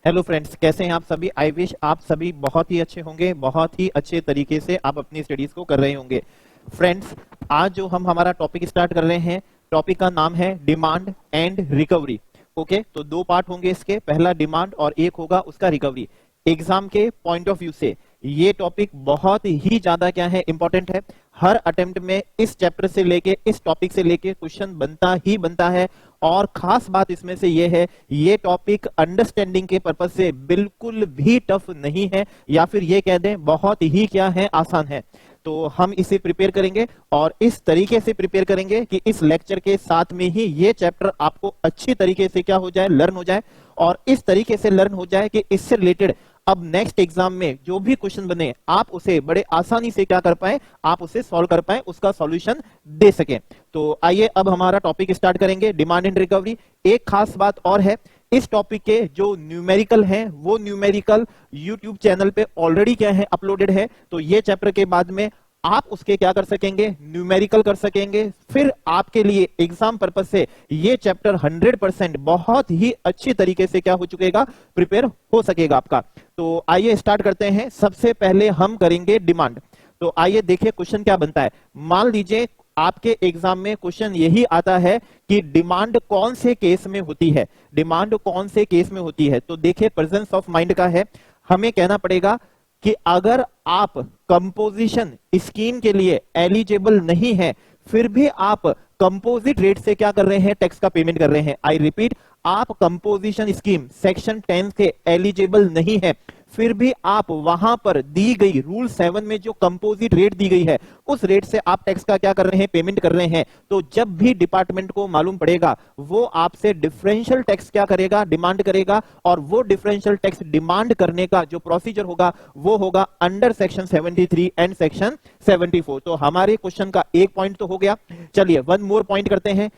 Hello friends, कैसे हैं आप सभी। आई विश आप सभी बहुत ही अच्छे होंगे, बहुत ही अच्छे तरीके से आप अपनी स्टडीज को कर रहे होंगे। फ्रेंड्स, आज जो हम हमारा टॉपिक स्टार्ट कर रहे हैं, टॉपिक का नाम है डिमांड एंड रिकवरी। ओके, तो दो पार्ट होंगे इसके, पहला डिमांड और एक होगा उसका रिकवरी। एग्जाम के पॉइंट ऑफ व्यू से ये टॉपिक बहुत ही ज्यादा क्या है, इंपॉर्टेंट है। हर अटेम्प्ट में इस चैप्टर से लेके, इस टॉपिक से लेके क्वेश्चन बनता ही बनता है। और खास बात इसमें से ये है, ये टॉपिक अंडरस्टैंडिंग के पर्पज से बिल्कुल भी टफ नहीं है, या फिर ये कह दें बहुत ही क्या है, आसान है। तो हम इसे प्रिपेयर करेंगे और इस तरीके से प्रिपेयर करेंगे कि इस लेक्चर के साथ में ही ये चैप्टर आपको अच्छी तरीके से क्या हो जाए, लर्न हो जाए। और इस तरीके से लर्न हो जाए कि इससे रिलेटेड अब नेक्स्ट एग्जाम में जो भी क्वेश्चन बने, आप उसे बड़े आसानी से क्या कर पाए, आप उसे सॉल्व कर पाए, उसका सॉल्यूशन दे सकें। तो आइए अब हमारा टॉपिक स्टार्ट करेंगे, डिमांड एंड रिकवरी। एक खास बात और है, इस टॉपिक के जो न्यूमेरिकल हैं, वो न्यूमेरिकल यूट्यूब चैनल पे ऑलरेडी क्या है, अपलोडेड है। तो ये चैप्टर के बाद में आप उसके क्या कर सकेंगे, न्यूमेरिकल कर सकेंगे। फिर आपके लिए एग्जाम पर्पस से ये चैप्टर 100% बहुत ही अच्छी तरीके से क्या हो चुकेगा, प्रिपेयर हो सकेगा आपका। तो आइए स्टार्ट करते हैं। सबसे पहले हम करेंगे डिमांड। तो आइए देखिए क्वेश्चन क्या बनता है। मान लीजिए आपके एग्जाम में क्वेश्चन यही आता है कि डिमांड कौन से केस में होती है, डिमांड कौन से केस में होती है। तो देखिए प्रेजेंस ऑफ माइंड का है, हमें कहना पड़ेगा कि अगर आप कंपोजिशन स्कीम के लिए एलिजिबल नहीं है, फिर भी आप कंपोजिट रेट से क्या कर रहे हैं, टैक्स का पेमेंट कर रहे हैं। आई रिपीट, आप कंपोजिशन स्कीम सेक्शन 10 से एलिजिबल नहीं है, फिर भी आप वहां पर दी गई रूल 7 में जो कंपोजिट रेट दी गई है, उस रेट से आप टैक्स का क्या कर रहे हैं, पेमेंट कर रहे हैं। तो जब भी डिपार्टमेंट को मालूम पड़ेगा, वो आपसे डिफरेंशियल टैक्स क्या करेगा, डिमांड करेगा। और वो डिफरेंशियल टैक्स डिमांड करने का जो प्रोसीजर होगा, वो होगा अंडर सेक्शन 73 एंड सेक्शन 74। तो हमारे क्वेश्चन का एक पॉइंट तो हो गया। चलिए वन मोर पॉइंट करते हैं।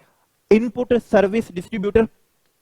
इनपुट सर्विस डिस्ट्रीब्यूटर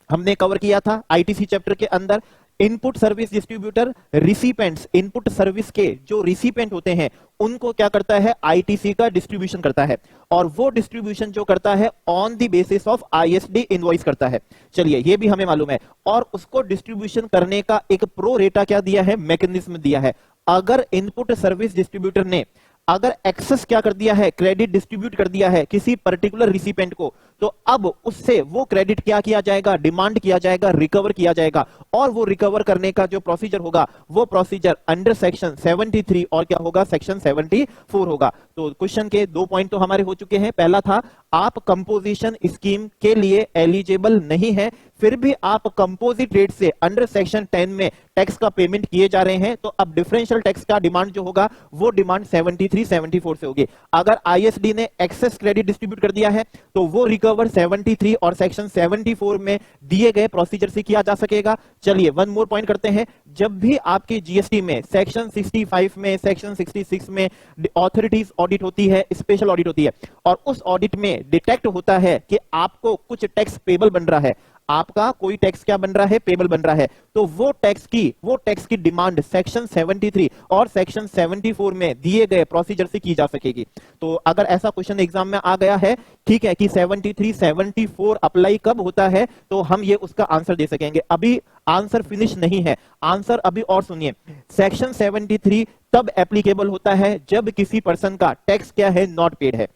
हमने कवर किया था आईटीसी चैप्टर के अंदर। Input service distributor recipients, input service के जो रिसिपेंट होते हैं, उनको क्या करता है, आईटीसी का डिस्ट्रीब्यूशन करता है। और वो डिस्ट्रीब्यूशन जो करता है on the basis of ISD invoice करता है। चलिए ये भी हमें मालूम है। और उसको डिस्ट्रीब्यूशन करने का एक प्रो रेटा क्या दिया है, मैकेनिज्म दिया है। अगर इनपुट सर्विस डिस्ट्रीब्यूटर ने अगर एक्सेस क्या कर दिया है, क्रेडिट डिस्ट्रीब्यूट कर दिया है किसी पर्टिकुलर रिसिपेंट को, तो अब उससे वो क्रेडिट क्या किया जाएगा, डिमांड किया जाएगा, रिकवर किया जाएगा। और वो रिकवर करने का जो प्रोसीजर होगा, वो प्रोसीजर अंडर सेक्शन 73 और क्या होगा, सेक्शन 74 होगा। तो क्वेश्चन के दो पॉइंट तो हमारे हो चुके हैं। पहला था आप कंपोजिशन स्कीम के लिए एलिजिबल नहीं है, फिर भी आप कंपोजिट रेट से अंडर सेक्शन 10 में टैक्स का पेमेंट किए जा रहे हैं। तो अब डिफरेंशियल टैक्स का डिमांड जो होगा, वो डिमांड 73 74 से होगी। अगर आईएसडी ने एक्सेस क्रेडिट डिस्ट्रीब्यूट कर दिया है, तो वो रिकवर 73 और सेक्शन 74 में दिए गए प्रोसीजर से किया जा सकेगा। चलिए वन मोर पॉइंट करते हैं। जब भी आपकी जीएसटी में सेक्शन 65 में, सेक्शन 66 में ऑथोरिटीज ऑडिट होती है, स्पेशल ऑडिट होती है, और उस ऑडिट में डिटेक्ट होता है कि आपको कुछ टैक्स पेबल बन रहा है, आपका कोई टैक्स क्या बन रहा है, पेबल बन रहा है, तो वो टैक्स की डिमांड सेक्शन 73 और सेक्शन 74 में दिए गए प्रोसीजर से की जा सकेगी। तो अगर ऐसा क्वेश्चन एग्जाम में आ गया है, ठीक है, कि 73 74 अप्लाई कब होता है, तो हम ये उसका आंसर दे सकेंगे। अभी आंसर फिनिश नहीं है, आंसर अभी और सुनिए। सेक्शन 73 तब एप्लीकेबल होता है जब किसी पर्सन का टैक्स क्या है, नॉट पेड है।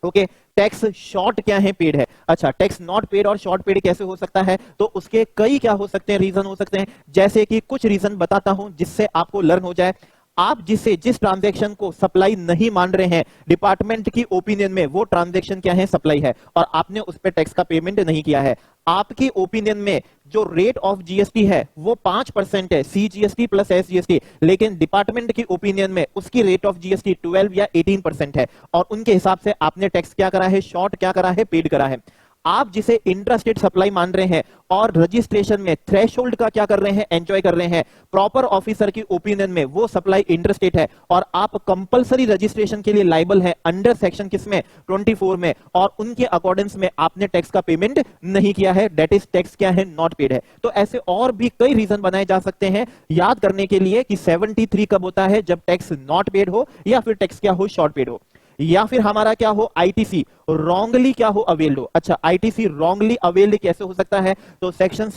ओके, टैक्स शॉर्ट क्या है, पेड है। अच्छा, टैक्स नॉट पेड और शॉर्ट पेड कैसे हो सकता है, तो उसके कई क्या हो सकते हैं, रीजन हो सकते हैं। जैसे कि कुछ रीजन बताता हूं जिससे आपको लर्न हो जाए। आप जिस ट्रांजैक्शन को सप्लाई नहीं मान रहे हैं, डिपार्टमेंट की ओपिनियन में वो ट्रांजैक्शन क्या है, सप्लाई है, और आपने उस पर टैक्स का पेमेंट नहीं किया है। आपकी ओपिनियन में जो रेट ऑफ जीएसटी है वो 5% है, सीजीएसटी प्लस एसजीएसटी, लेकिन डिपार्टमेंट की ओपिनियन में उसकी रेट ऑफ जीएसटी 12 या 18% है, और उनके हिसाब से आपने टैक्स क्या करा है, शॉर्ट क्या करा है, पेड करा है। आप जिसे इंट्रास्टेट सप्लाई मान रहे हैं और रजिस्ट्रेशन में थ्रेशोल्ड का क्या कर रहे हैं, एंजॉय कर रहे हैं, प्रॉपर ऑफिसर की ओपिनियन में वो सप्लाई इंटरस्टेट है, और आप कंपलसरी रजिस्ट्रेशन के लिए लाइबल है अंडर सेक्शन किसमें, 24 में, और उनके अकॉर्डेंस में आपने टैक्स का पेमेंट नहीं किया है, दैट इज टैक्स क्या है, नॉट पेड है। तो ऐसे और भी कई रीजन बनाए जा सकते हैं याद करने के लिए कि 73 कब होता है, जब टैक्स नॉट पेड हो, या फिर टैक्स क्या हो, शॉर्ट पेड हो, या फिर हमारा क्या हो, आईटीसी रॉन्गली क्या हो, अवेल्ड हो। अच्छा, आईटीसी रॉन्गली अवेल्ड कैसे हो सकता है? तो सेक्शन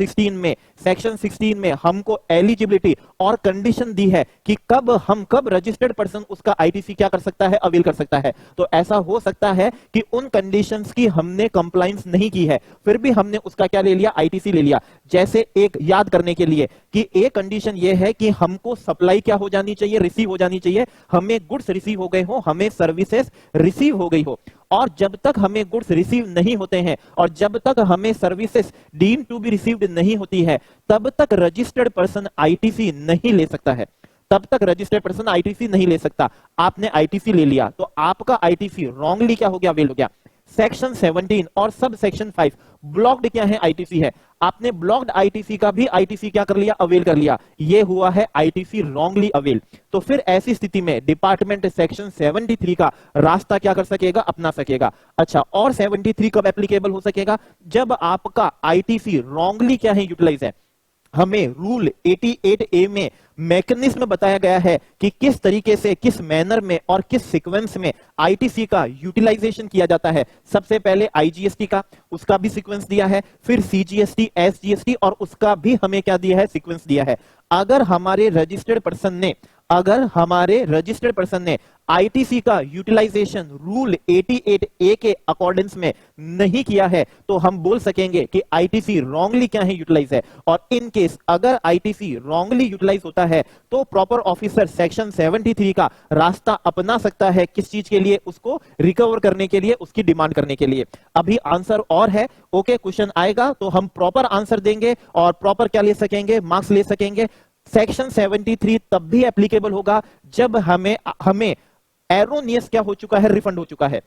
16 में हमको एलिजिबिलिटी और कंडीशन दी है कि कब रजिस्टर्ड पर्सन उसका आईटीसी क्या कर सकता है, अवेल कर सकता है। तो ऐसा हो सकता है कि उन कंडीशंस की हमने कंप्लायंस नहीं की है, फिर भी हमने उसका क्या ले लिया, आईटीसी ले लिया। जैसे एक याद करने के लिए कि एक कंडीशन यह है कि हमको सप्लाई क्या हो जानी चाहिए, रिसीव हो जानी चाहिए, हमें गुड्स रिसीव हो गए हो, हमें सर्विसेज रिसीव हो गई हो। और जब तक हमें गुड्स रिसीव नहीं होते हैं और जब तक हमें services deem to be received नहीं होती है, तब तक रजिस्टर्ड पर्सन आईटीसी नहीं ले सकता है, तब तक रजिस्टर्ड पर्सन आईटीसी नहीं ले सकता। आपने आईटीसी ले लिया तो आपका आईटीसी रॉन्गली क्या हो गया, अवेल हो गया। सेक्शन 17 और सब सेक्शन 5 ब्लॉक्ड क्या है, आईटीसी है। आपने ब्लॉक्ड आईटीसी का भी आईटीसी क्या कर लिया, अवेल कर लिया। ये हुआ है आईटीसी रॉन्गली अवेल। तो फिर ऐसी स्थिति में डिपार्टमेंट सेक्शन 73 का रास्ता क्या कर सकेगा, अपना सकेगा। अच्छा, और 73 कब एप्लीकेबल हो सकेगा, जब आपका आईटीसी रॉन्गली क्या है, यूटिलाइज है। हमें रूल 88A में मैकेनिज्म बताया गया है कि किस तरीके से, किस मैनर में और किस सीक्वेंस में आईटीसी का यूटिलाइजेशन किया जाता है। सबसे पहले आईजीएसटी का, उसका भी सीक्वेंस दिया है, फिर सीजीएसटी, एसजीएसटी और उसका भी हमें क्या दिया है, सीक्वेंस दिया है। अगर हमारे रजिस्टर्ड पर्सन ने आईटीसी का यूटिलाइजेशन रूल 88A के अकॉर्डेंस में नहीं किया है, तो हम बोल सकेंगे कि आईटीसी रॉन्गली क्या है, यूटिलाइज है। और इन केस अगर आईटीसी रॉन्गली यूटिलाइज होता है तो प्रॉपर ऑफिसर सेक्शन 73 का रास्ता अपना सकता है, किस चीज के लिए, उसको रिकवर करने के लिए, उसकी डिमांड करने के लिए। अभी आंसर और है, ओके, क्वेश्चन आएगा तो हम प्रॉपर आंसर देंगे और प्रॉपर क्या ले सकेंगे, मार्क्स ले सकेंगे। सेक्शन 73 तब भी एप्लीकेबल होगा जब हमें एरोनियस क्या हो चुका है, रिफंड हो चुका है।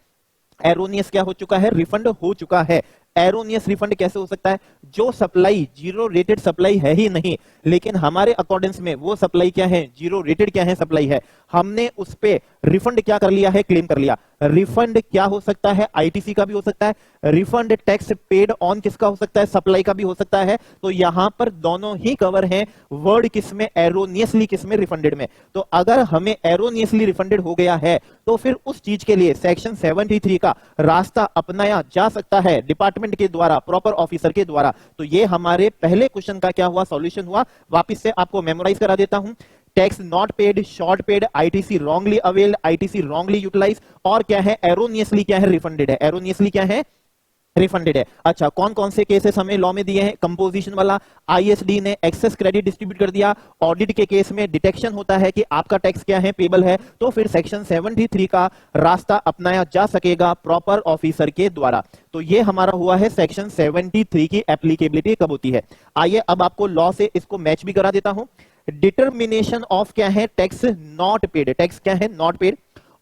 एरोनियस क्या हो चुका है, रिफंड हो चुका है। एरोनियस रिफंड कैसे हो सकता है, जो सप्लाई जीरो रेटेड सप्लाई है ही नहीं, लेकिन हमारे अकॉर्डेंस में वो सप्लाई क्या है, जीरो रेटेड क्या है, सप्लाई है, हमने उस पे रिफंड क्या कर लिया है, क्लेम कर लिया। रिफंड क्या हो सकता है, आईटीसी का भी हो सकता है। रिफंड टैक्स पेड ऑन किसका हो सकता है, सप्लाई का भी हो सकता है। तो यहां पर दोनों ही कवर हैं, वर्ड किसमें, एरोनियसली किसमें, रिफंडेड में। तो अगर हमें एरोनियसली रिफंडेड हो गया है तो फिर उस चीज के लिए सेक्शन 73 का रास्ता अपनाया जा सकता है डिपार्टमेंट के द्वारा, प्रॉपर ऑफिसर के द्वारा। तो ये हमारे पहले क्वेश्चन का क्या हुआ, सॉल्यूशन हुआ। वापस से आपको मेमोराइज करा देता हूं। Tax not paid, short paid, ITC wrongly availed, ITC wrongly utilise, और क्या है, एरोनियसली क्या है, रिफंडेड है। एरोनियसली क्या है, रिफंडेड है। अच्छा, कौन कौन से केसेस हमें लॉ में दिए हैं, कंपोजिशन वाला, आईएसडी ने एक्सेस क्रेडिट डिस्ट्रीब्यूट कर दिया, ऑडिट के केस में डिटेक्शन होता है कि आपका टैक्स क्या है, पेबल है, तो फिर सेक्शन 73 का रास्ता अपनाया जा सकेगा प्रॉपर ऑफिसर के द्वारा। तो ये हमारा हुआ है सेक्शन 73 की एप्लीकेबिलिटी कब होती है। आइए अब आपको लॉ से इसको मैच भी करा देता हूं। डिटर्मिनेशन ऑफ क्या है, टैक्स नॉट पेड, टैक्स क्या है, नॉट पेड,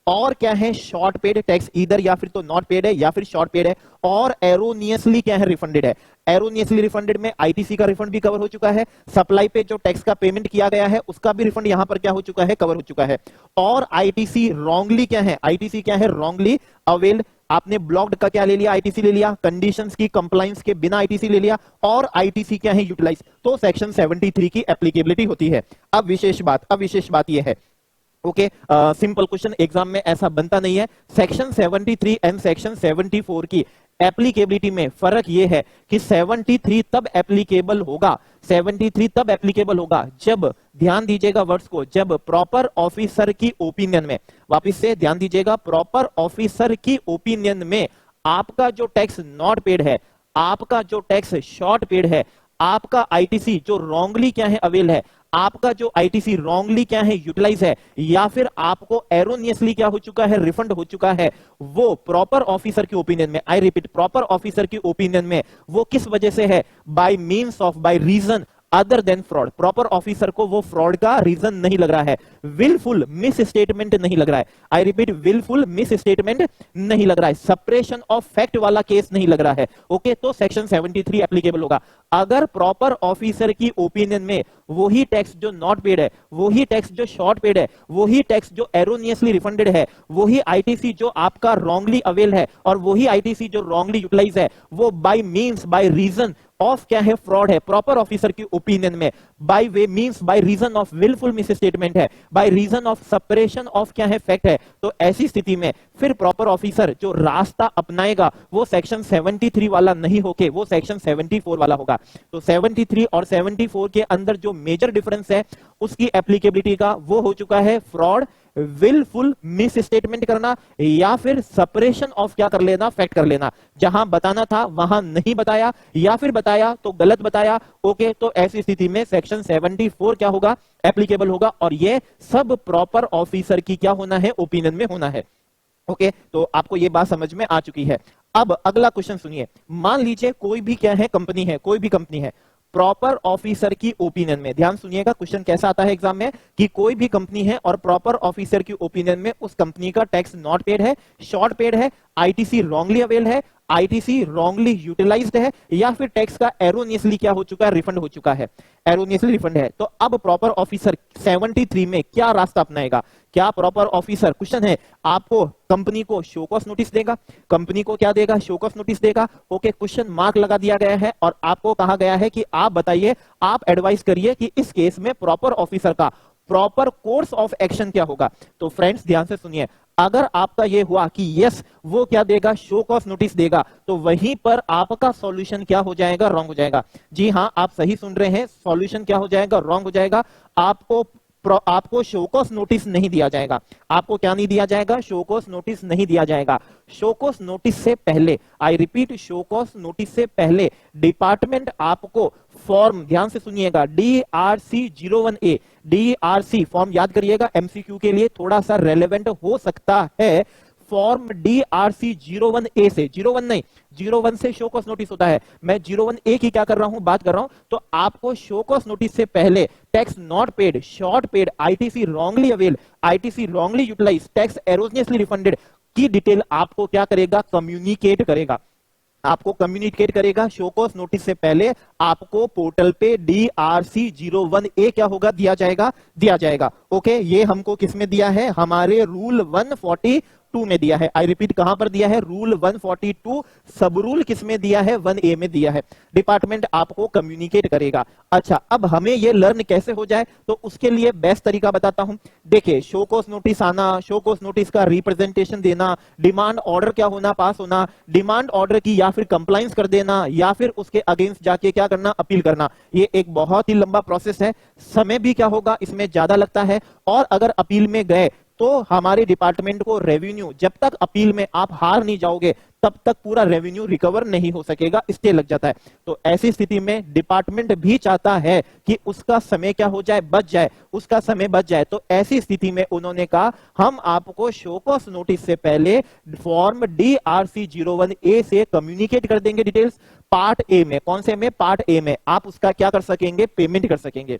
और क्या है, शॉर्ट पेड टैक्स, इधर या फिर तो नॉट पेड है या फिर शॉर्ट पेड है, और एरोनियसली क्या है, रिफंडेड है। एरोनियसली रिफंडेड में आईटीसी का रिफंड भी कवर हो चुका है, सप्लाई पे जो टैक्स का पेमेंट किया गया है उसका भी रिफंड यहां पर क्या हो चुका है, कवर हो चुका है। और आईटीसी रॉन्गली क्या है, आईटीसी क्या है, रॉन्गली अवेल्ड। आपने ब्लॉक्ड का क्या ले लिया, आईटीसी ले लिया, कंडीशंस की कंप्लायंस के बिना आईटीसी ले लिया, और आईटीसी क्या है, यूटिलाइज। तो सेक्शन 73 की एप्लीकेबिलिटी होती है। अब विशेष बात यह है, ओके, सिंपल क्वेश्चन एग्जाम में ऐसा बनता नहीं है। सेक्शन 73 एंड सेक्शन 74 की एप्लीकेबिलिटी में फर्क यह है कि 73 तब एप्लीकेबल होगा, 73 तब एप्लीकेबल होगा जब, ध्यान दीजिएगा वर्ड्स को, जब प्रॉपर ऑफिसर की ओपिनियन में, वापिस से ध्यान दीजिएगा, प्रॉपर ऑफिसर की ओपिनियन में आपका जो टैक्स नॉट पेड है, आपका जो टैक्स शॉर्ट पेड है, आपका आईटीसी जो रॉन्गली क्या है, अवेल है, आपका जो आईटीसी रॉन्गली क्या है, यूटिलाइज है, या फिर आपको एरोनियसली क्या हो चुका है, रिफंड हो चुका है, वो प्रॉपर ऑफिसर की ओपिनियन में, आई रिपीट, प्रॉपर ऑफिसर की ओपिनियन में वो किस वजह से है, by means of, by reason other than fraud. Proper officer को वो फ्रॉड का रीजन नहीं लग रहा है, विलफुल मिस स्टेटमेंट नहीं लग रहा है, I repeat, wilful misstatement नहीं लग रहा है, सप्रेशन ऑफ फैक्ट वाला केस नहीं लग रहा है। ओके, तो सेक्शन 73 एप्लीकेबल होगा। अगर प्रॉपर ऑफिसर की ओपिनियन में वही टैक्स जो नॉट पेड है, वही टैक्स जो शॉर्ट पेड है, वही टैक्स जो एरोनियसली रिफंडेड है, वही आईटीसी जो आपका रॉन्गली अवेल है, और वही आईटीसी जो रॉन्गली यूटिलाइज है, वो by means, by reason of क्या है, फ्रॉड है प्रॉपर ऑफिसर की ओपिनियन में, by way means by reason of wilful misstatement है, by reason of suppression of क्या है, फैक्ट है। तो ऐसी स्थिति में फिर प्रॉपर ऑफिसर जो रास्ता अपनाएगा वो सेक्शन 73 वाला नहीं होके वो सेक्शन 74 वाला होगा। तो 73 और 74 के अंदर जो मेजर डिफरेंस है उसकी एप्लीकेबिलिटी का वो हो चुका है फ्रॉड, विलफुल मिस स्टेटमेंट करना, या फिर सेपरेशन ऑफ क्या कर लेना, फैक्ट कर लेना। जहां बताना था वहां नहीं बताया, या फिर बताया तो गलत बताया। ओके, तो ऐसी स्थिति में सेक्शन 74 क्या होगा, एप्लीकेबल होगा, और ये सब प्रॉपर ऑफिसर की क्या होना है, ओपिनियन में होना है। ओके, तो आपको ये बात समझ में आ चुकी है। अब अगला क्वेश्चन सुनिए। मान लीजिए कोई भी क्या है, कंपनी है, कोई भी कंपनी है, प्रॉपर ऑफिसर की ओपिनियन में, ध्यान सुनिएगा क्वेश्चन कैसा आता है एग्जाम में, कि कोई भी कंपनी है और प्रॉपर ऑफिसर की ओपिनियन में उस कंपनी का टैक्स नॉट पेड है, शॉर्ट पेड है, आईटीसी रॉन्गली अवेल है, आईटीसी रॉन्गली यूटिलाइज्ड है, या फिर टैक्स का एरोनियसली क्या हो चुका है, रिफंड हो चुका है, एरोनियसली रिफंड है। तो अब प्रॉपर ऑफिसर 73 में क्या रास्ता अपनाएगा? क्या प्रॉपर ऑफिसर, क्वेश्चन है, आपको कंपनी को शो कॉज नोटिस देगा, कंपनी को क्या देगा, शो कॉज नोटिस देगा। ओके, क्वेश्चन मार्क लगा दिया गया है और आपको कहा गया है कि आप बताइए, आप एडवाइस करिए कि इस केस में प्रॉपर ऑफिसर का प्रॉपर कोर्स ऑफ एक्शन क्या होगा। तो फ्रेंड्स ध्यान से सुनिए, अगर आपका ये हुआ कि यस वो क्या देगा, शो कॉज नोटिस देगा, तो वहीं पर आपका सॉल्यूशन क्या हो जाएगा, रॉन्ग हो जाएगा। जी हां, आप सही सुन रहे हैं, सॉल्यूशन क्या हो जाएगा, रॉन्ग हो जाएगा। आपको शो कॉज नोटिस नहीं दिया जाएगा। आपको क्या नहीं दिया जाएगा, शो कॉज नोटिस नहीं दिया जाएगा। शो कॉज नोटिस से पहले, I repeat, show cause notice से पहले डिपार्टमेंट आपको फॉर्म, ध्यान से सुनिएगा, DRC 01A, DRC फॉर्म याद करिएगा, एमसीक्यू के लिए थोड़ा सा रेलेवेंट हो सकता है। फॉर्म DRC 01A से, 01 नहीं, 01 से शो कॉज नोटिस होता है, मैं 01A की क्या कर रहा हूं, बात कर रहा हूं। तो आपको शो कॉज नोटिस से पहले tax not paid, short paid, ITC wrongly avail, ITC wrongly utilise, tax erroneously refunded की डिटेल आपको क्या करेगा, कम्युनिकेट करेगा। आपको कम्युनिकेट करेगा। शो कॉज नोटिस से पहले आपको पोर्टल पे DRC 01A क्या होगा, दिया जाएगा। ओके, ये हमको किसमें दिया है, हमारे रूल 142 में दिया है। आई रिपीट, कहां पर दिया है, रूल 142, सब रूल किसमें दिया है, 1A में दिया है। डिपार्टमेंट आपको कम्युनिकेट करेगा। अच्छा, अब हमें ये लर्न कैसे हो जाए, तो उसके लिए बेस्ट तरीका बताता हूं। देखिए, शो कॉज नोटिस आना, शो कॉज नोटिस का रिप्रेजेंटेशन देना, डिमांड ऑर्डर क्या होना, पास होना, डिमांड ऑर्डर की या फिर कंप्लाइंस कर देना, या फिर उसके अगेंस्ट जाके क्या करना, अपील करना, ये एक बहुत ही लंबा प्रोसेस है। समय भी क्या होगा, इसमें ज्यादा लगता है। और अगर अपील में गए तो हमारे डिपार्टमेंट को रेवेन्यू, जब तक अपील में आप हार नहीं जाओगे तब तक पूरा रेवेन्यू रिकवर नहीं हो सकेगा, स्टे लग जाता है। तो ऐसी स्थिति में डिपार्टमेंट भी चाहता है कि उसका समय क्या हो जाए, बच जाए, उसका समय बच जाए। तो ऐसी स्थिति में उन्होंने कहा हम आपको शो कॉज नोटिस से पहले फॉर्म DRC 01A से कम्युनिकेट कर देंगे डिटेल्स। पार्ट ए में, कौन से में, पार्ट ए में आप उसका क्या कर सकेंगे, पेमेंट कर सकेंगे।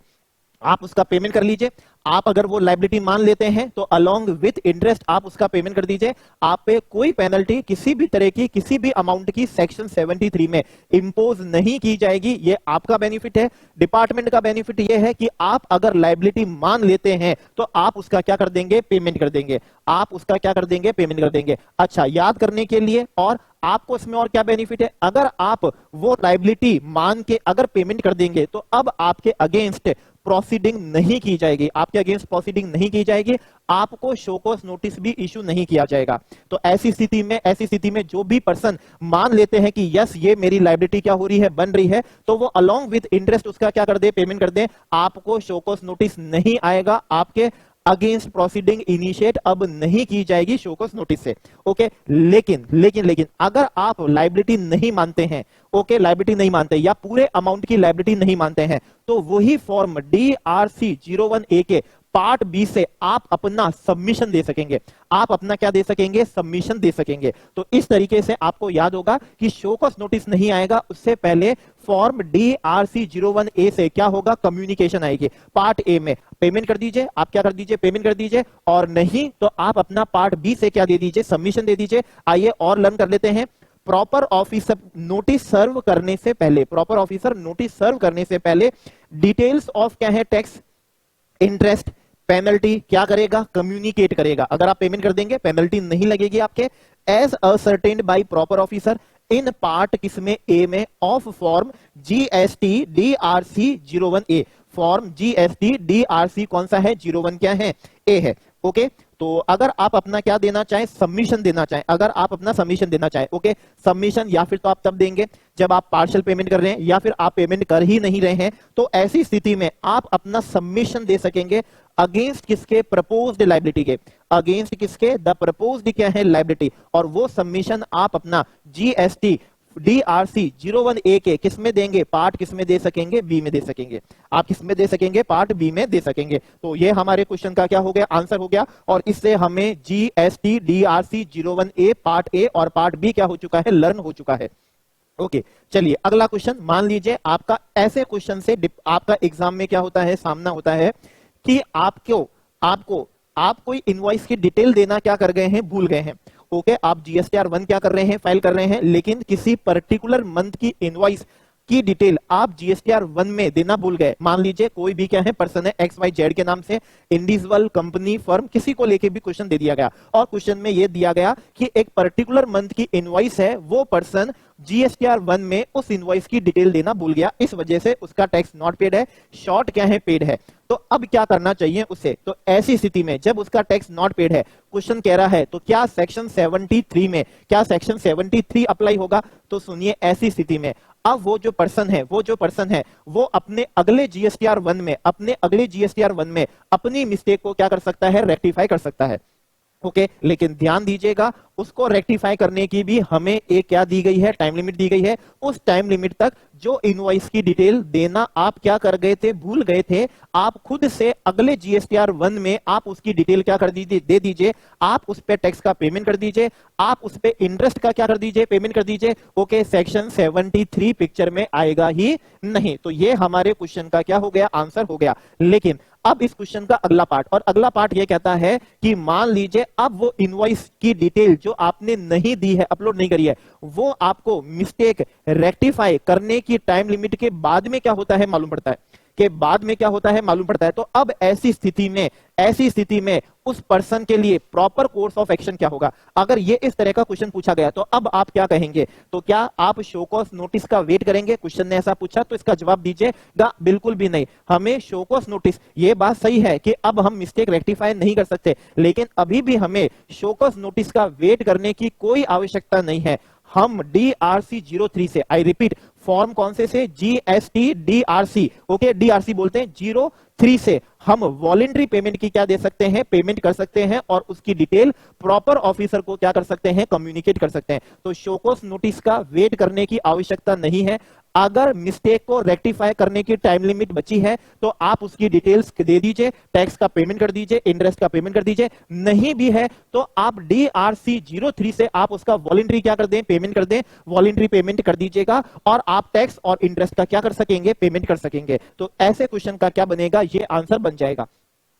आप उसका पेमेंट कर लीजिए। आप अगर वो लायबिलिटी मान लेते हैं तो अलोंग विथ इंटरेस्ट आप उसका पेमेंट कर दीजिए। आप पे कोई पेनल्टी किसी भी तरह की, किसी भी अमाउंट की सेक्शन 73 में इंपोज नहीं की जाएगी। ये आपका बेनिफिट है। डिपार्टमेंट का बेनिफिट ये है कि आप अगर लायबिलिटी मान लेते हैं तो आप उसका क्या कर देंगे, पेमेंट कर देंगे। आप उसका क्या कर देंगे, पेमेंट कर देंगे। अच्छा, याद करने के लिए, और आपको इसमें और क्या बेनिफिट है, अगर आप वो लायबिलिटी मान के अगर पेमेंट कर देंगे तो अब आपके अगेंस्ट प्रोसीडिंग नहीं की जाएगी, आपके अगेंस्ट प्रोसीडिंग नहीं की जाएगी, आपको शो कॉज नोटिस भी इशू नहीं किया जाएगा। तो ऐसी स्थिति में जो भी पर्सन मान लेते हैं कि यस ये मेरी लायबिलिटी क्या हो रही है, बन रही है, तो वो अलोंग विद इंटरेस्ट उसका क्या कर दे, पेमेंट कर दे। आपको शो कॉज नोटिस नहीं आएगा, आपके अगेंस्ट प्रोसीडिंग इनिशिएट अब नहीं की जाएगी शो कॉज नोटिस से। ओके, लेकिन अगर आप लायबिलिटी नहीं मानते हैं, ओके, लायबिलिटी नहीं मानते या पूरे अमाउंट की लायबिलिटी नहीं मानते हैं, तो वही फॉर्म DRC 01A के पार्ट बी से आप अपना सबमिशन दे सकेंगे। आप अपना क्या दे सकेंगे, सबमिशन दे सकेंगे। तो इस तरीके से आपको याद होगा कि शो कॉज नोटिस नहीं आएगा, उससे पहले फॉर्म DRC 01A से क्या होगा, कम्युनिकेशन आएगी। पार्ट ए में पेमेंट कर दीजिए, आप क्या कर दीजिए, पेमेंट कर दीजिए, और नहीं तो आप अपना पार्ट बी से क्या दे दीजिए, सबमिशन दे दीजिए। आइए और लर्न कर लेते हैं। प्रॉपर ऑफिसर नोटिस सर्व करने से पहले, प्रॉपर ऑफिसर नोटिस सर्व करने से पहले डिटेल्स ऑफ क्या है, टैक्स, इंटरेस्ट, पेनल्टी क्या करेगा, कम्युनिकेट करेगा। अगर आप पेमेंट कर देंगे पेनल्टी नहीं लगेगी आपके। As ascertained by proper officer, in part किसमें, ए में, of form GST DRC 01A। Form GST DRC कौन सा है, 01 क्या है, ए है। ओके, तो अगर आप अपना क्या देना चाहें, सबमिशन देना चाहें, अगर आप अपना सबमिशन देना चाहें, ओके, सबमिशन या फिर तो आप तब देंगे जब आप पार्शियल पेमेंट कर रहे हैं या फिर आप पेमेंट कर ही नहीं रहे हैं, तो ऐसी स्थिति में आप अपना सबमिशन दे सकेंगे अगेंस्ट किसके, प्रपोज्ड लायबिलिटी के, अगेंस्ट किसके, द प्रपोज्ड क्या है, लायबिलिटी। और वो सबमिशन आप अपना GST DRC 01A के किसमें देंगे, पार्ट किसमें दे सकेंगे, बी में दे सकेंगे। आप किसमें दे सकेंगे, पार्ट बी में दे सकेंगे। तो ये हमारे क्वेश्चन का क्या हो गया, आंसर हो गया। और इससे हमें GST DRC 01A part A और पार्ट बी क्या हो चुका है, लर्न हो चुका है। ओके, चलिए अगला क्वेश्चन। मान लीजिए आपका ऐसे क्वेश्चन से आपका एग्जाम में क्या होता है, सामना होता है कि आप कोई इनवॉइस की डिटेल देना क्या कर गए हैं, भूल गए हैं। ओके, आप GSTR 1 क्या कर रहे हैं, फाइल कर रहे हैं, लेकिन किसी पर्टिकुलर मंथ की इनवॉइस की डिटेल आप GSTR 1 में देना भूल गए। मान लीजिए कोई भी क्या है, पर्सन है XYZ के नाम से, इंडिविजुअल, कंपनी, फर्म, किसी को लेके भी क्वेश्चन दे दिया गया और क्वेश्चन में यह दिया गया कि एक पर्टिकुलर मंथ की इनवॉइस है, वो पर्सन GSTR 1 में उस इनवॉइस की डिटेल देना भूल गया, इस वजह से उसका टैक्स नॉट पेड है, शॉर्ट क्या है, पेड है। तो अब क्या करना चाहिए उसे, तो ऐसी स्थिति में जब उसका टैक्स नॉट पेड है, क्वेश्चन कह रहा है तो क्या सेक्शन 73 में, क्या सेक्शन 73 अप्लाई होगा, तो सुनिए ऐसी स्थिति में अब वो जो पर्सन है वो अपने अगले GSTR 1 में अपनी मिस्टेक को क्या कर सकता है, रेक्टिफाई कर सकता है। ओके, लेकिन ध्यान दीजिएगा उसको रेक्टिफाई करने की भी हमें एक क्या दी गई है, टाइम लिमिट दी गई है। उस टाइम लिमिट तक जो इनवॉइस की डिटेल देना आप क्या कर गए थे, भूल गए थे, आप खुद से अगले GSTR 1 में आप उसकी डिटेल क्या कर दीजिए, दे दीजिए, आप उस पे टैक्स का पेमेंट कर दीजिए, आप उस पे इंटरेस्ट का क्या कर दीजिए, पेमेंट कर दीजिए। ओके, सेक्शन 73 पिक्चर में आएगा ही नहीं। तो ये हमारे क्वेश्चन का क्या हो गया, आंसर हो गया। लेकिन अब इस क्वेश्चन का अगला पार्ट, और अगला पार्ट ये कहता है कि मान लीजिए अब वो इनवॉइस की डिटेल जो आपने नहीं दी है, अपलोड नहीं करी है, वो आपको मिस्टेक रेक्टिफाई करने की टाइम लिमिट के बाद में क्या होता है, मालूम पड़ता है कि बाद में क्या होता है, मालूम पड़ता है। तो अब ऐसी स्थिति में उस पर्सन के लिए प्रॉपर कोर्स ऑफ एक्शन क्या होगा। अगर ये इस तरह का क्वेश्चन पूछा गया तो अब आप क्या कहेंगे, तो क्या आप शो कॉज नोटिस का वेट करेंगे, क्वेश्चन ने ऐसा पूछा तो इसका जवाब दीजिएगा, बिल्कुल भी नहीं। हमें शो कॉज नोटिस, ये बात सही है कि अब हम मिस्टेक रेक्टिफाई नहीं कर सकते, लेकिन अभी भी हमें शो कॉज नोटिस का वेट करने की कोई आवश्यकता नहीं है। हम DRC 03 से, आई रिपीट, फॉर्म कौन से GST DRC, ओके, DRC बोलते हैं 03 से हम वॉलेंट्री पेमेंट की क्या दे सकते हैं, पेमेंट कर सकते हैं और उसकी डिटेल प्रॉपर ऑफिसर को क्या कर सकते हैं, कम्युनिकेट कर सकते हैं। तो शो कॉज नोटिस का वेट करने की आवश्यकता नहीं है। अगर मिस्टेक को रेक्टिफाई करने की टाइम लिमिट बची है तो आप उसकी डिटेल्स दे दीजिए, टैक्स का पेमेंट कर दीजिए, इंटरेस्ट का पेमेंट कर दीजिए। नहीं भी है तो आप DRC 03 से आप उसका वॉलेंट्री क्या कर दें, पेमेंट कर दें, वॉलेंट्री पेमेंट कर दीजिएगा और आप टैक्स और इंटरेस्ट का क्या कर सकेंगे, पेमेंट कर सकेंगे। तो ऐसे क्वेश्चन का क्या बनेगा, ये आंसर बन जाएगा।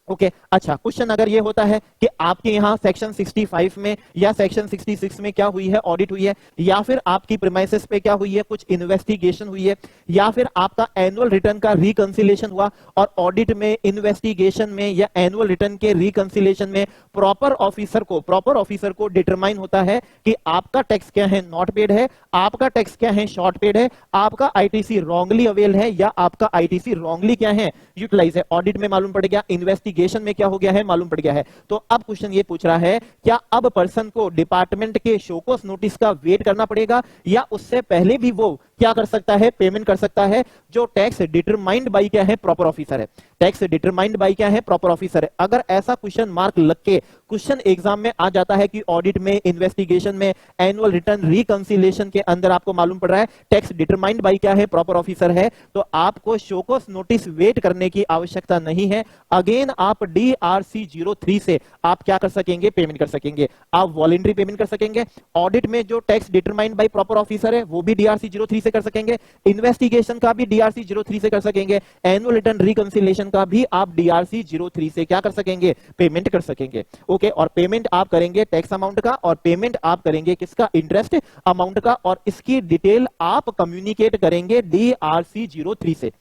ओके, अच्छा, क्वेश्चन अगर ये होता है कि आपके यहां सेक्शन 65 में या सेक्शन 66 में क्या हुई है, ऑडिट हुई है, या फिर आपकी प्रीमाइसेस पे क्या हुई है, कुछ इन्वेस्टिगेशन हुई है, या फिर आपका एनुअल रिटर्न का रिकंसिलेशन हुआ और ऑडिट में, इन्वेस्टिगेशन में या एनुअल रिटर्न के रिकंसिलेशन में प्रॉपर ऑफिसर को डिटरमाइन होता है कि आपका टैक्स क्या है, नॉट पेड है, आपका टैक्स क्या है, शॉर्ट पेड है, आपका ITC रॉन्गली अवेल है या आपका ITC रॉन्गली क्या है, यूटिलाइज है। ऑडिट में मालूम पड़ गया, इन्वेस्टिगेशन में क्या हो गया है, मालूम पड़ गया है। तो अब क्वेश्चन ये पूछ रहा है, क्या अब पर्सन को डिपार्टमेंट के शो कॉज नोटिस का वेट करना पड़ेगा या उससे पहले भी वो क्या कर सकता है, पेमेंट कर सकता है, जो टैक्स डिटरमाइंड बाय क्या है, प्रॉपर ऑफिसर है। टैक्स डिटरमाइंड बाय क्या है, प्रॉपर ऑफिसर है। अगर ऐसा क्वेश्चन मार्क लग के क्वेश्चन एग्जाम में आ जाता है कि ऑडिट में, इन्वेस्टिगेशन में, एनुअल रिटर्न रिकंसिलेशन के अंदर आपको मालूम पड़ रहा है टैक्स डिटरमाइंड बाय क्या है, प्रॉपर ऑफिसर है, तो आपको शो कॉज नोटिस वेट करने की आवश्यकता नहीं है। अगेन आप DRC 03 से आप क्या कर सकेंगे, पेमेंट कर सकेंगे, आप वॉलेंट्री पेमेंट कर सकेंगे। ऑडिट में जो tax determined by proper officer है वो भी DRC 03 से कर सकेंगे, इन्वेस्टिगेशन का भी DRC 03 से कर सकेंगे, एनुअल रिटर्न रिकंसिलेशन का भी आप DRC 03 से क्या कर सकेंगे, पेमेंट कर सकेंगे। ओके, और पेमेंट आप करेंगे टैक्स अमाउंट का और पेमेंट आप करेंगे किसका, इंटरेस्ट अमाउंट का, और इसकी डिटेल आप कम्युनिकेट करेंगे DRC 03 से।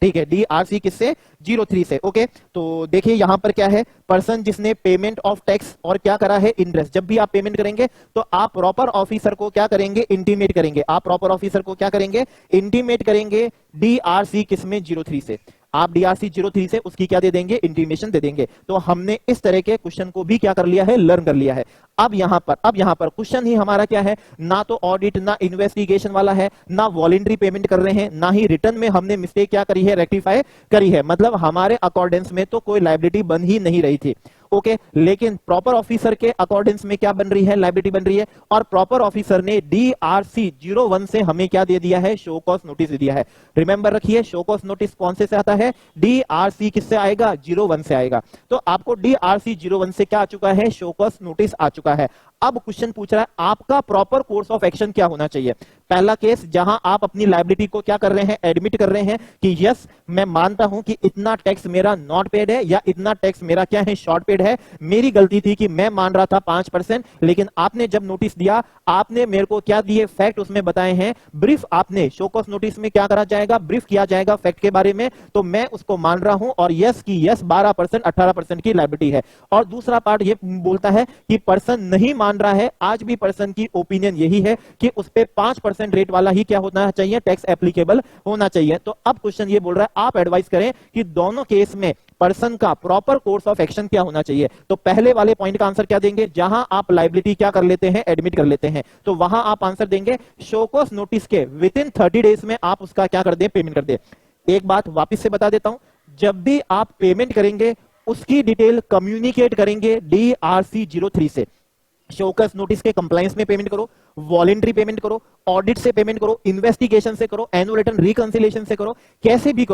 ठीक है, DRC किससे? 03 से। ओके, तो देखिए यहां पर क्या है, पर्सन जिसने पेमेंट ऑफ टैक्स और क्या करा है, इंटरेस्ट। जब भी आप पेमेंट करेंगे तो आप प्रॉपर ऑफिसर को क्या करेंगे, इंटीमेट करेंगे। आप प्रॉपर ऑफिसर को क्या करेंगे, इंटीमेट करेंगे। DRC किसमें? 03 से। आप DRC 03 से उसकी क्या दे देंगे, इंटीमेशन दे देंगे। तो हमने इस तरह के क्वेश्चन को भी क्या कर लिया है, लर्न कर लिया है। अब यहां पर क्वेश्चन ही हमारा क्या है, ना तो ऑडिट ना इन्वेस्टिगेशन वाला है, ना वॉलेंट्री पेमेंट कर रहे हैं, ना ही रिटर्न में हमने मिस्टेक क्या करी है, रेक्टिफाई करी है। मतलब हमारे अकॉर्डेंस में तो कोई लायबिलिटी बन ही नहीं रही थी। ओके, लेकिन प्रॉपर ऑफिसर के अकॉर्डेंस में क्या बन रही है, लायबिलिटी बन रही है। और प्रॉपर ऑफिसर ने DRC 01 से हमें क्या दे दिया है, शो कॉज नोटिस दे दिया है। रिमेंबर रखिए, शो कॉज नोटिस कौन से आता है, DRC किससे आएगा, 01 से आएगा। तो आपको DRC 01 से क्या आ चुका है, शो कॉज नोटिस आ चुका है। अब क्वेश्चन पूछ रहा है आपका प्रॉपर कोर्स ऑफ एक्शन क्या होना चाहिए। पहला केस, जहां आप अपनी लायबिलिटी को क्या कर रहे हैं, एडमिट कर रहे हैं कि यस मैं मानता हूं कि इतना टैक्स मेरा नॉट पेड है, या इतना टैक्स मेरा क्या है, शॉर्ट पेड है। मेरी गलती थी कि मैं मान रहा था 5%, लेकिन आपने जब नोटिस दिया, आपने मेरे को क्या दिए, फैक्ट उसमें बताए हैं। ब्रीफ आपने शो कॉज नोटिस में क्या करा जाएगा, ब्रीफ किया जाएगा फैक्ट के बारे में। तो मैं उसको मान रहा हूं और यस की यस 12% 18% की लायबिलिटी है। और दूसरा पार्ट ये बोलता है कि पर्सन नहीं मान रहा है, आज भी पर्सन की ओपिनियन यही है कि उस पे 5% रेट वाला ही क्या होना चाहिए, टैक्स एप्लीकेबल होना चाहिए। तो अब क्वेश्चन ये बोल रहा है, आप एडवाइस करें कि दोनों केस में पर्सन का प्रॉपर कोर्स ऑफ एक्शन क्या होना चाहिए। तो पहले वाले पॉइंट का आंसर क्या देंगे, जहां आप लायबिलिटी क्या कर लेते हैं, एडमिट कर लेते हैं, तो वहां आप आंसर देंगे शो कॉज नोटिस के विद इन 30 डेज में आप उसका क्या कर दें, पेमेंट कर दें। एक बात वापस से बता देता हूं, जब भी आप पेमेंट करेंगे उसकी डिटेल कम्युनिकेट करेंगे DRC 03 से। शोकस नोटिस के कंप्लायंस में पेमेंट करो, वॉलेंट्री पेमेंट करो, ऑडिट से पेमेंट करो, इन्वेस्टिगेशन से करो, एनुअल रिटर्न रिकंसिलिएशन से करो, कैसे भी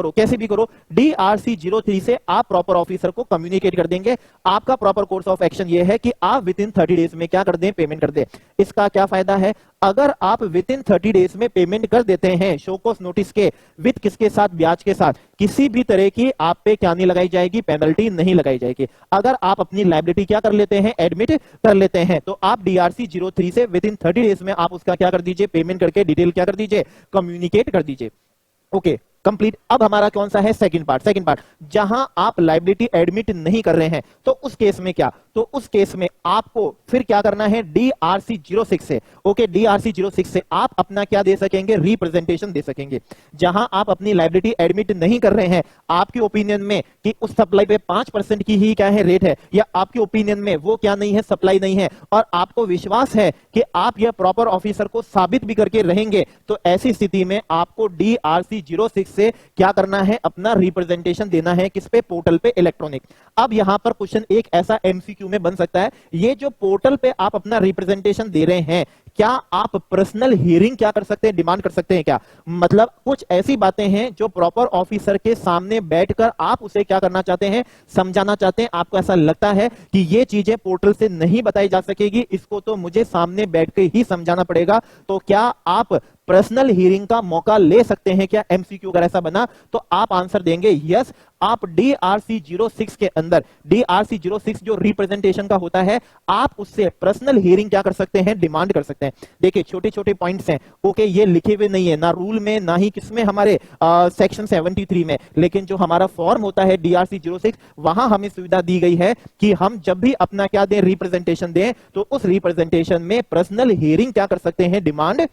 करो, DRC 03 से आप प्रॉपर ऑफिसर को कम्युनिकेट कर देंगे। आपका प्रॉपर कोर्स ऑफ एक्शन ये है कि आप विद इन 30 डेज में क्या कर दें, पेमेंट कर दें। इसका क्या फायदा है, अगर आप विद इन 30 डेज में पेमेंट कर देते हैं शोकॉज नोटिस के विद किसके साथ, ब्याज के साथ, किसी भी तरह की आप पे क्या नहीं लगाई जाएगी, पेनल्टी नहीं लगाई जाएगी। अगर आप अपनी लायबिलिटी क्या कर लेते हैं, एडमिट कर लेते हैं, तो आप DRC 03 से विद इन 30 डेज में आप उसका क्या कर दीजिए, पेमेंट करके डिटेल क्या कर दीजिए, कम्युनिकेट कर दीजिए। Okay, complete. अब हमारा कौन सा है, सेकंड पार्ट, जहां आप लायबिलिटी एडमिट नहीं कर रहे हैं, तो उस केस में क्या, तो उस केस में आपको फिर क्या करना है, DRC 06 से। ओके, DRC 06 से आप अपना क्या दे सकेंगे, रिप्रेजेंटेशन दे सकेंगे। जहां आप अपनी लायबिलिटी एडमिट नहीं कर रहे हैं, आपकी ओपिनियन में कि उस सप्लाई पे 5% की ही क्या है, रेट है, या आपकी ओपिनियन में वो क्या नहीं है, सप्लाई नहीं है, और आपको विश्वास है कि आप यह प्रॉपर ऑफिसर को साबित भी करके रहेंगे, तो ऐसी स्थिति में आपको DRC 06 से क्या करना है, अपना रिप्रेजेंटेशन देना है, किस पे, पोर्टल पे, इलेक्ट्रॉनिक। अब यहां पर क्वेश्चन एक ऐसा MCQ में बन सकता है, ये जो पोर्टल पे आप अपना रिप्रेजेंटेशन दे रहे हैं, क्या आप पर्सनल हियरिंग क्या कर सकते हैं, डिमांड कर सकते हैं क्या। मतलब कुछ ऐसी बातें हैं जो प्रॉपर ऑफिसर के सामने बैठकर आप उसे क्या करना चाहते हैं, समझाना चाहते हैं, आपको ऐसा लगता है कि ये चीजें पोर्टल से नहीं बताई जा सकेगी, इसको तो मुझे सामने बैठ के ही समझाना पड़ेगा, तो क्या आप पर्सनल हियरिंग का मौका ले सकते हैं क्या। MCQ अगर ऐसा बना तो आप आंसर देंगे यस। आप DRC 06 के अंदर, DRC 06 जो रिप्रेजेंटेशन का होता है, आप उससे पर्सनल हियरिंग क्या कर सकते हैं, डिमांड कर सकते हैं। देखिए छोटे छोटे पॉइंट्स हैं, ओके, ये लिखे हुए नहीं है ना रूल में, ना ही किसमें, हमारे सेक्शन 73 में, लेकिन जो हमारा फॉर्म होता है DRC 06, वहां हमें सुविधा दी गई है कि हम जब भी अपना क्या दें, रिप्रेजेंटेशन दें, तो उस रिप्रेजेंटेशन में पर्सनल हियरिंग क्या कर सकते हैं, डिमांड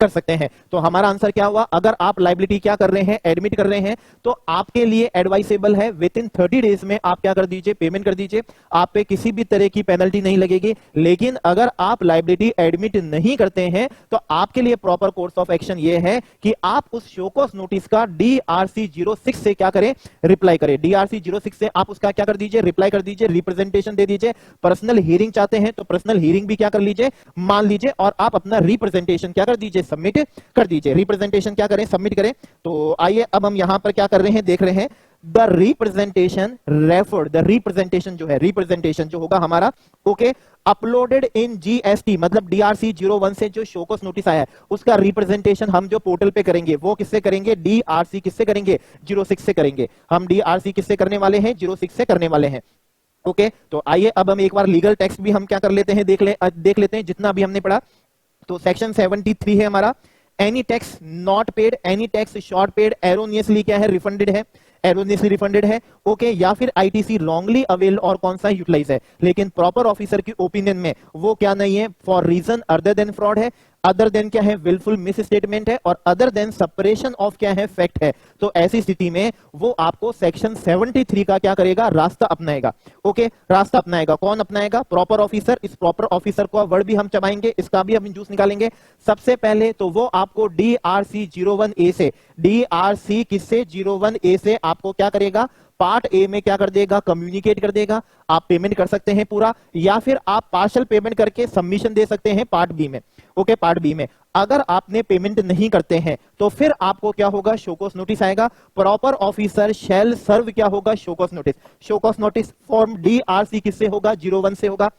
कर सकते हैं। तो हमारा आंसर क्या हुआ, अगर आप लायबिलिटी क्या कर रहे हैं, एडमिट कर रहे हैं, तो आपके लिए एडवाइसेबल है विद इन 30 डेज में आप क्या कर दीजिए, पेमेंट कर दीजिए। आप पे किसी भी तरह की पेनल्टी नहीं लगेगी। लेकिन अगर आप लायबिलिटी एडमिट नहीं करते हैं, तो आपके लिए प्रॉपर कोर्स ऑफ एक्शन ये है कि आप उस शोकॉज नोटिस का DRC 06 से क्या करें, रिप्लाई करें। DRC 06 से आप उसका क्या कर दीजिए, रिप्लाई कर दीजिए, रिप्रेजेंटेशन दे दीजिए। पर्सनल हियरिंग चाहते हैं तो पर्सनल हियरिंग भी क्या कर लीजिए, मान लीजिए, और आप अपना रिप्रेजेंटेशन क्या कर दीजिए, सबमिट कर दीजिए। रिप्रेजेंटेशन क्या करें, सबमिट करें। तो आइए अब हम यहां पर क्या कर रहे हैं, देख रहे हैं the representation referred, the representation जो है, रिप्रेजेंटेशन जो होगा हमारा, ओके, अपलोडेड इन GST, मतलब DRC 01 से जो शोकॉज नोटिस आया है, उसका रिप्रेजेंटेशन हम जो पोर्टल पे करेंगे, वो किससे करेंगे, DRC किससे करेंगे, 06 से करेंगे। हम DRC किससे करने वाले हैं, 06 से करने वाले हैं। ओके, तो आइए अब हम एक बार लीगल टेक्स्ट भी हम क्या कर लेते हैं, देख लेते हैं जितना भी हमने पढ़ा। तो सेक्शन 73 है हमारा, any tax not paid, any tax short paid, erroneously क्या है, रिफंडेड है, एरोनियसली रिफंडेड है, ओके, या फिर आईटीसी रॉन्गली अवेल और कौन सा यूटिलाइज है। लेकिन प्रॉपर ऑफिसर की ओपिनियन में वो क्या नहीं है, for reason other than fraud है, अदर देन क्या है, विलफुल मिस स्टेटमेंट है, और अदर देन सेपरेशन ऑफ क्या है, फैक्ट है। तो ऐसी स्थिति में वो आपको सेक्शन 73 का क्या करेगा, रास्ता अपनाएगा। ओके, रास्ता अपनाएगा। कौन अपनाएगा, प्रॉपर ऑफिसर। इस प्रॉपर ऑफिसर को वर्ड भी हम चबाएंगे, इसका भी हम जूस निकालेंगे। सबसे पहले तो वो आपको डीआरसी 01A से, डीआरसी किससे, 01A से आपको क्या करेगा, पार्ट ए में क्या कर देगा, कम्युनिकेट कर देगा। आप पेमेंट कर सकते हैं पूरा, या फिर आप पार्शियल पेमेंट करके सबमिशन दे सकते हैं पार्ट बी में। ओके, पार्ट बी में अगर आपने पेमेंट नहीं करते हैं तो फिर आपको क्या होगा, शोकॉस नोटिस आएगा। प्रॉपर ऑफिसर शैल सर्व क्या होगा, show cause notice. Show cause notice form DRC किससे होगा, 01 से होगा।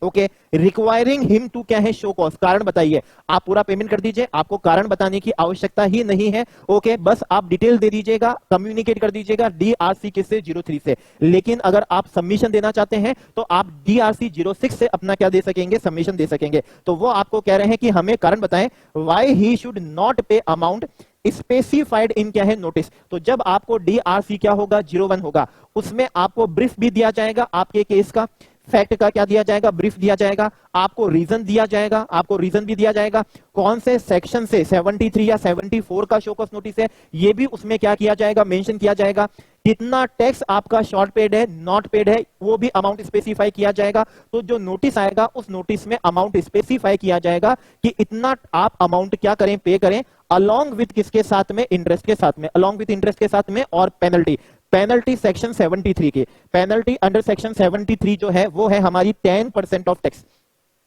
ओके, रिक्वायरिंग हिम टू क्या है, शो कॉज, कारण बताइए। आप पूरा पेमेंट कर दीजिए, आपको कारण बताने की आवश्यकता ही नहीं है। ओके, बस आप डिटेल दे दीजिएगा, कम्युनिकेट कर दीजिएगा डीआरसी किससे, 03 से। लेकिन अगर आप सबमिशन देना चाहते हैं तो आप डीआरसी 06 से अपना क्या दे सकेंगे, सबमिशन दे सकेंगे। तो वो आपको कह रहे हैं कि हमें कारण बताएं, व्हाई ही शुड नॉट पे अमाउंट स्पेसिफाइड इन क्या है, नोटिस। तो जब आपको डीआरसी क्या होगा, 01 होगा, उसमें आपको ब्रीफ भी दिया जाएगा, आपके केस का फैक्ट का क्या दिया जाएगा, ब्रीफ दिया जाएगा, आपको रीजन दिया जाएगा, आपको रीजन भी दिया जाएगा, कौन से सेक्शन से 73 या 74 का शो कॉज नोटिस है, ये भी उसमें क्या किया जाएगा, मेंशन किया जाएगा। कितना टैक्स आपका शॉर्ट पेड है, नॉट पेड है, वो भी अमाउंट स्पेसिफाई किया जाएगा। तो जो नोटिस आएगा उस नोटिस में अमाउंट स्पेसिफाई किया जाएगा कि इतना आप अमाउंट क्या करें, पे करें, अलोंग विथ किसके साथ में, इंटरेस्ट के साथ में, अलोंग विथ इंटरेस्ट के साथ में, और पेनल्टी। पेनल्टी सेक्शन 73 की, पेनल्टी अंडर सेक्शन 73 जो है वो है हमारी 10% ऑफ टैक्स।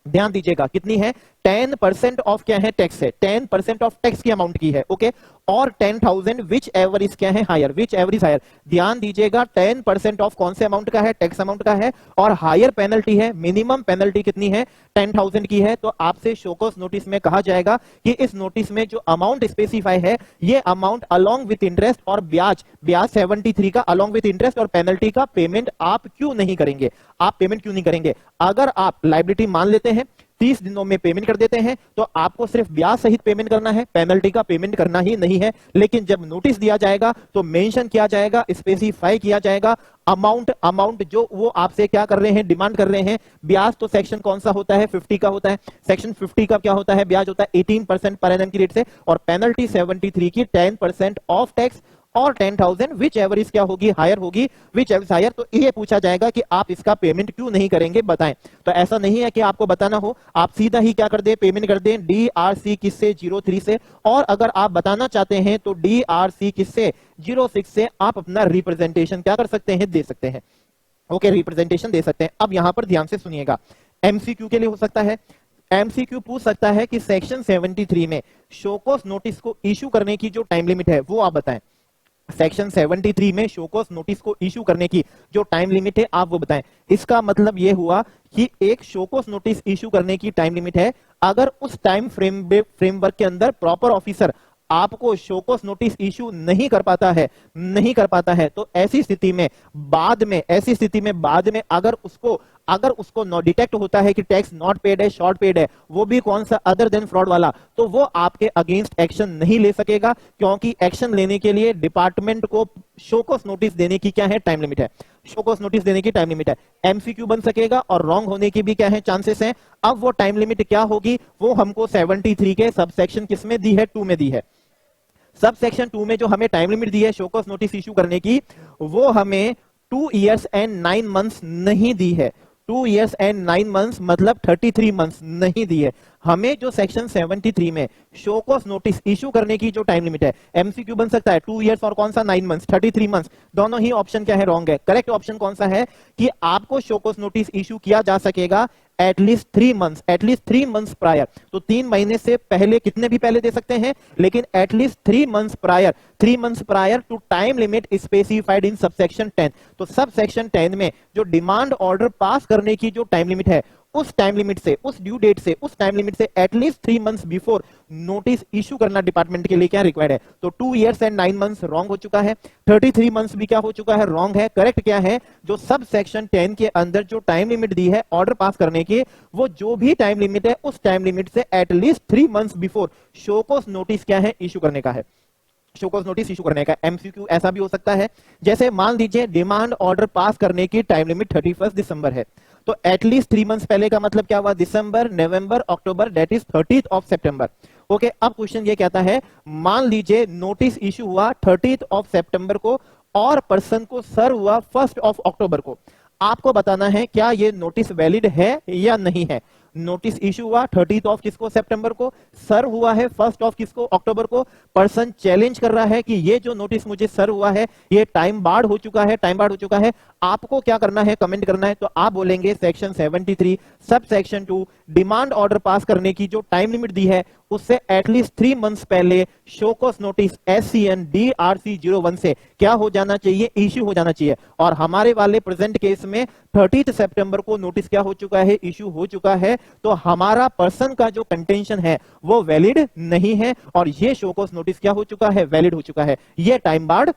ध्यान दीजिएगा, कितनी है, 10% ऑफ क्या है, टैक्स है, 10% ऑफ टैक्स की अमाउंट की है। ओके, और 10,000 विच एवर इज क्या है, higher, whichever is higher. ध्यान दीजिएगा, 10% ऑफ कौन से अमाउंट का है, टैक्स अमाउंट का है, और हायर पेनल्टी है, मिनिमम पेनल्टी कितनी है, 10,000 की है। तो आपसे शोकॉस नोटिस में कहा जाएगा कि इस नोटिस में जो अमाउंट स्पेसिफाई है, ये अमाउंट अलोंग विथ इंटरेस्ट और ब्याज, ब्याज 73 का अलोंग विथ इंटरेस्ट और पेनल्टी का पेमेंट आप क्यों नहीं करेंगे, आप पेमेंट क्यों नहीं करेंगे। अगर आप लायबिलिटी मान लेते हैं, 30 दिनों में पेमेंट कर देते हैं, तो आपको सिर्फ ब्याज सहित पेमेंट करना है, पेनल्टी का पेमेंट करना ही नहीं है। लेकिन जब नोटिस दिया जाएगा तो मेंशन किया जाएगा, स्पेसिफाई किया जाएगा अमाउंट जो वो आपसे क्या कर रहे हैं, डिमांड कर रहे हैं। ब्याज तो सेक्शन कौन सा होता है, 50 का होता है। सेक्शन 50 का क्या होता है, ब्याज होता है 18% पर एनम की रेट से, और पेनल्टी 73 की 10% ऑफ टैक्स और 10,000 विच एवर इज क्या होगी, हायर होगी, विच एवर हायर। तो ये पूछा जाएगा कि आप इसका पेमेंट क्यों नहीं करेंगे, बताएं। तो ऐसा नहीं है कि आपको बताना हो, आप सीधा ही क्या कर दे, पेमेंट कर दें डीआरसी किससे, 03 से। और अगर आप बताना चाहते हैं तो डीआरसी किससे, 06 से आप अपना रिप्रेजेंटेशन क्या कर सकते हैं, दे सकते हैं। ओके, रिप्रेजेंटेशन दे सकते हैं। अब यहां पर ध्यान से सुनिएगा, एमसीक्यू के लिए हो सकता है, एमसीक्यू पूछ सकता है कि सेक्शन 73 में शोकॉस नोटिस को इशू करने की जो टाइम लिमिट है वो आप बताएं। सेक्शन 73 में शोकॉस नोटिस को इशू करने की जो टाइम लिमिट है आप वो बताएं। इसका मतलब यह हुआ कि एक शोकॉस नोटिस इशू करने की टाइम लिमिट है, अगर उस टाइम फ्रेमवर्क के अंदर प्रॉपर ऑफिसर आपको शोकॉस नोटिस इशू नहीं कर पाता है, तो ऐसी स्थिति में बाद में अगर उसको डिटेक्ट होता है कि टैक्स नॉट पेड है, शॉर्ट पेड है, वो भी कौन सा, अदर देन फ्रॉड वाला, तो वो आपके अगेंस्ट एक्शन नहीं ले सकेगा, क्योंकि एक्शन लेने के लिए डिपार्टमेंट को शोकॉस नोटिस देने की क्या है, टाइम लिमिट है। शोकॉस नोटिस देने की टाइम लिमिट है। एमसीक्यू बन सकेगा और रॉन्ग होने की भी क्या है, चांसेस हैं। अब वो टाइम लिमिट क्या होगी, वो हमको 73 के सब सेक्शन किस में दी है, 2 में दी है। सब सेक्शन 2 में जो हमें टाइम लिमिट दी है शोकॉस नोटिस इशू करने की, वो हमें 2 years and 9 months नहीं दी है। 2 years and 9 months मतलब 33 months नहीं दी है। हमें जो सेक्शन 73 में शोकॉस नोटिस इशू करने की जो टाइम लिमिट है, एमसीक्यू बन सकता है 2 years और कौन सा 9 months, 33 months, दोनों ही ऑप्शन क्या है, रॉन्ग है। करेक्ट ऑप्शन कौन सा है कि आपको शोकॉस नोटिस इशू किया जा सकेगा एटलीस्ट 3 months प्रायर। तो 3 महीने से पहले, कितने भी पहले दे सकते हैं, लेकिन at least 3 months prior to time limit specified in subsection 10। तो सबसेक्शन 10 में जो डिमांड ऑर्डर पास करने की जो टाइम लिमिट है उस टाइम लिमिट से, उस ड्यू डेट से, उस टाइम लिमिट से at least 3 months before notice issue करना डिपार्टमेंट के लिए क्या रिक्वायर्ड है। तो 2 years and 9 months रॉन्ग हो चुका है, 33 मंथ्स भी क्या हो चुका है, रॉन्ग है। करेक्ट क्या है, जो सब सेक्शन 10 के अंदर जो टाइम लिमिट दी है ऑर्डर पास करने की, वो जो भी टाइम लिमिट है उस टाइम लिमिट से at least 3 months before show cause notice क्या है, इशू करने का है, शो कॉज नोटिस इशू करने का। एमसीक्यू ऐसा भी हो सकता है, जैसे मान लीजिए डिमांड ऑर्डर पास करने की टाइम लिमिट 31 दिसंबर है, तो एटलीस्ट 3 मंथ्स पहले का मतलब क्या हुआ, December, November, October, that is 30th of September। Okay, अब क्वेश्चन ये कहता है, मान लीजिए नोटिस इशू हुआ 30th of September को और पर्सन को सर्व हुआ 1st of October को। आपको बताना है क्या ये नोटिस वैलिड है या नहीं है। नोटिस इशू हुआ 30th ऑफ किसको, सितंबर को, सर्व हुआ है 1st ऑफ किसको, अक्टूबर को। पर्सन चैलेंज कर रहा है कि ये जो नोटिस मुझे सर्व हुआ है ये टाइम बार्ड हो चुका है, टाइम बार्ड हो चुका है। आपको क्या करना है, कमेंट करना है। तो आप बोलेंगे section 73 sub section 2 demand order pass करने की जो टाइम लिमिट दी है उससे एटलीस्ट 3 मंथ्स पहले show cause notice SCN DRC 01 से क्या हो जाना चाहिए, इश्यू हो जाना चाहिए। और हमारे वाले प्रेजेंट केस में 30 सितंबर को नोटिस क्या हो चुका है, इश्यू हो चुका है। तो हमारा पर्सन का जो कंटेंशन है वो वैलिड नहीं है और ये शो कॉज नोटिस क्या हो चुका है, वैलिड हो चुका है, ये टाइम बार्ड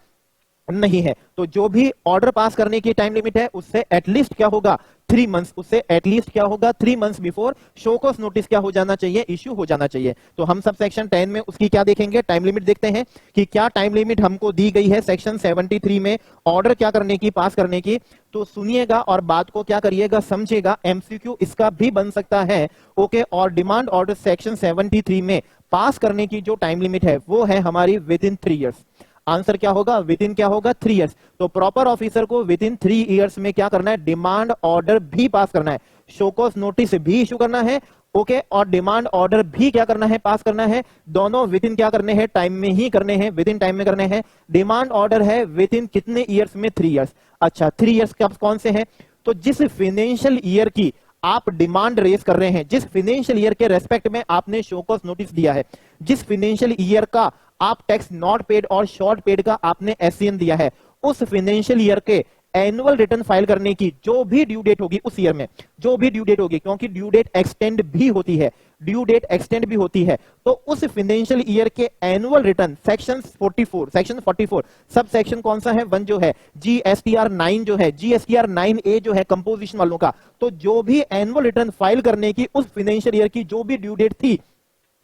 नहीं है। तो जो भी ऑर्डर पास करने की टाइम लिमिट है उससे एटलीस्ट क्या होगा, 3 मंथ्स, उससे एटलीस्ट क्या होगा, 3 months before show cause notice क्या हो जाना चाहिए, इश्यू हो जाना चाहिए। तो हम सब सेक्शन 10 में उसकी क्या देखेंगे, टाइम लिमिट देखते हैं कि क्या टाइम लिमिट हमको दी गई है सेक्शन 73 में ऑर्डर क्या करने की, पास करने की। तो सुनिएगा और बात को क्या करिएगा, समझिएगा। एमसीक्यू इसका भी बन सकता है। ओके, और डिमांड ऑर्डर सेक्शन 73 में पास करने की जो टाइम लिमिट है वो है हमारी विद इन 3 ईयर्स। आंसर क्या होगा, विद इन क्या होगा, 3 इयर्स। तो प्रॉपर ऑफिसर को विद इन 3 इयर्स में क्या करना है, डिमांड ऑर्डर भी पास करना है, शो कॉज नोटिस भी इशू करना है। ओके, और डिमांड ऑर्डर भी क्या करना है, पास करना है। दोनों विद इन क्या करने हैं, टाइम में ही करने हैं, विद इन टाइम में करने हैं। डिमांड ऑर्डर है विद इन कितने ईयर्स में, 3 इयर्स। अच्छा, 3 इयर्स कब कौन से हैं, तो जिस फाइनेंशियल ईयर की आप डिमांड रेज कर रहे हैं, जिस फाइनेंशियल ईयर के रेस्पेक्ट में आपने शो कॉज नोटिस दिया है, जिस फाइनेंशियल ईयर का आप टैक्स नॉट पेड और शॉर्ट पेड का आपने SCN दिया है, उस फाइनेंशियल ईयर के एनुअल रिटर्न फाइल करने की जो भी ड्यू डेट होगी उस ईयर में, जो भी ड्यू डेट होगी, क्योंकि ड्यू डेट एक्सटेंड भी होती है, ड्यू डेट एक्सटेंड भी होती है। तो उस फाइनेंशियल ईयर के annual return section 44 sub section कौन सा है, 1 जो है GSTR 9 जो है, GSTR 9A जो है कंपोजिशन वालों का। तो जो भी एनुअल रिटर्न फाइल करने की उस फाइनेंशियल ईयर की जो भी ड्यू डेट थी,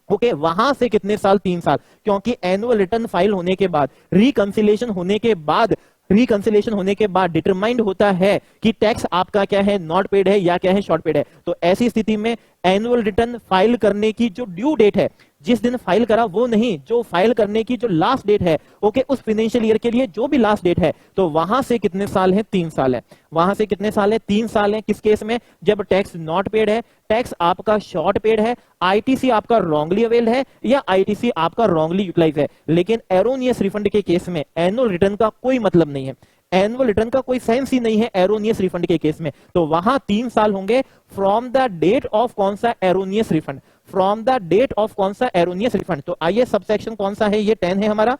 ओके, वहां से कितने साल, 3 साल। क्योंकि एनुअल रिटर्न फाइल होने के बाद, रिकंसिलेशन होने के बाद डिटरमाइंड होता है कि टैक्स आपका क्या है, नॉट पेड है या क्या है, शॉर्ट पेड है। तो ऐसी स्थिति में एनुअल रिटर्न फाइल करने की जो ड्यू डेट है, जिस दिन फाइल करा वो नहीं, जो फाइल करने की जो लास्ट डेट है, ओके, उस फाइनेंशियल ईयर के लिए जो भी लास्ट डेट है, तो वहां से कितने साल है, 3 साल है। वहां से कितने साल है, 3 साल है। किस केस में, जब टैक्स नॉट पेड है, टैक्स आपका शॉर्ट पेड है, ITC आपका रॉन्गली अवेल है या ITC आपका रॉन्गली यूटिलाइज है। लेकिन एरोनियस रिफंड के केस में एनुअल रिटर्न का कोई मतलब नहीं है, एनुअल रिटर्न का कोई सेंस ही नहीं है एरोनियस रिफंड के केस में। तो वहां 3 साल होंगे फ्रॉम द डेट ऑफ कौन सा, erroneous refund, from the date of कौन सा, एरोनियस रिफंड। तो आइए सबसेक्शन कौन सा है, ये 10 है हमारा।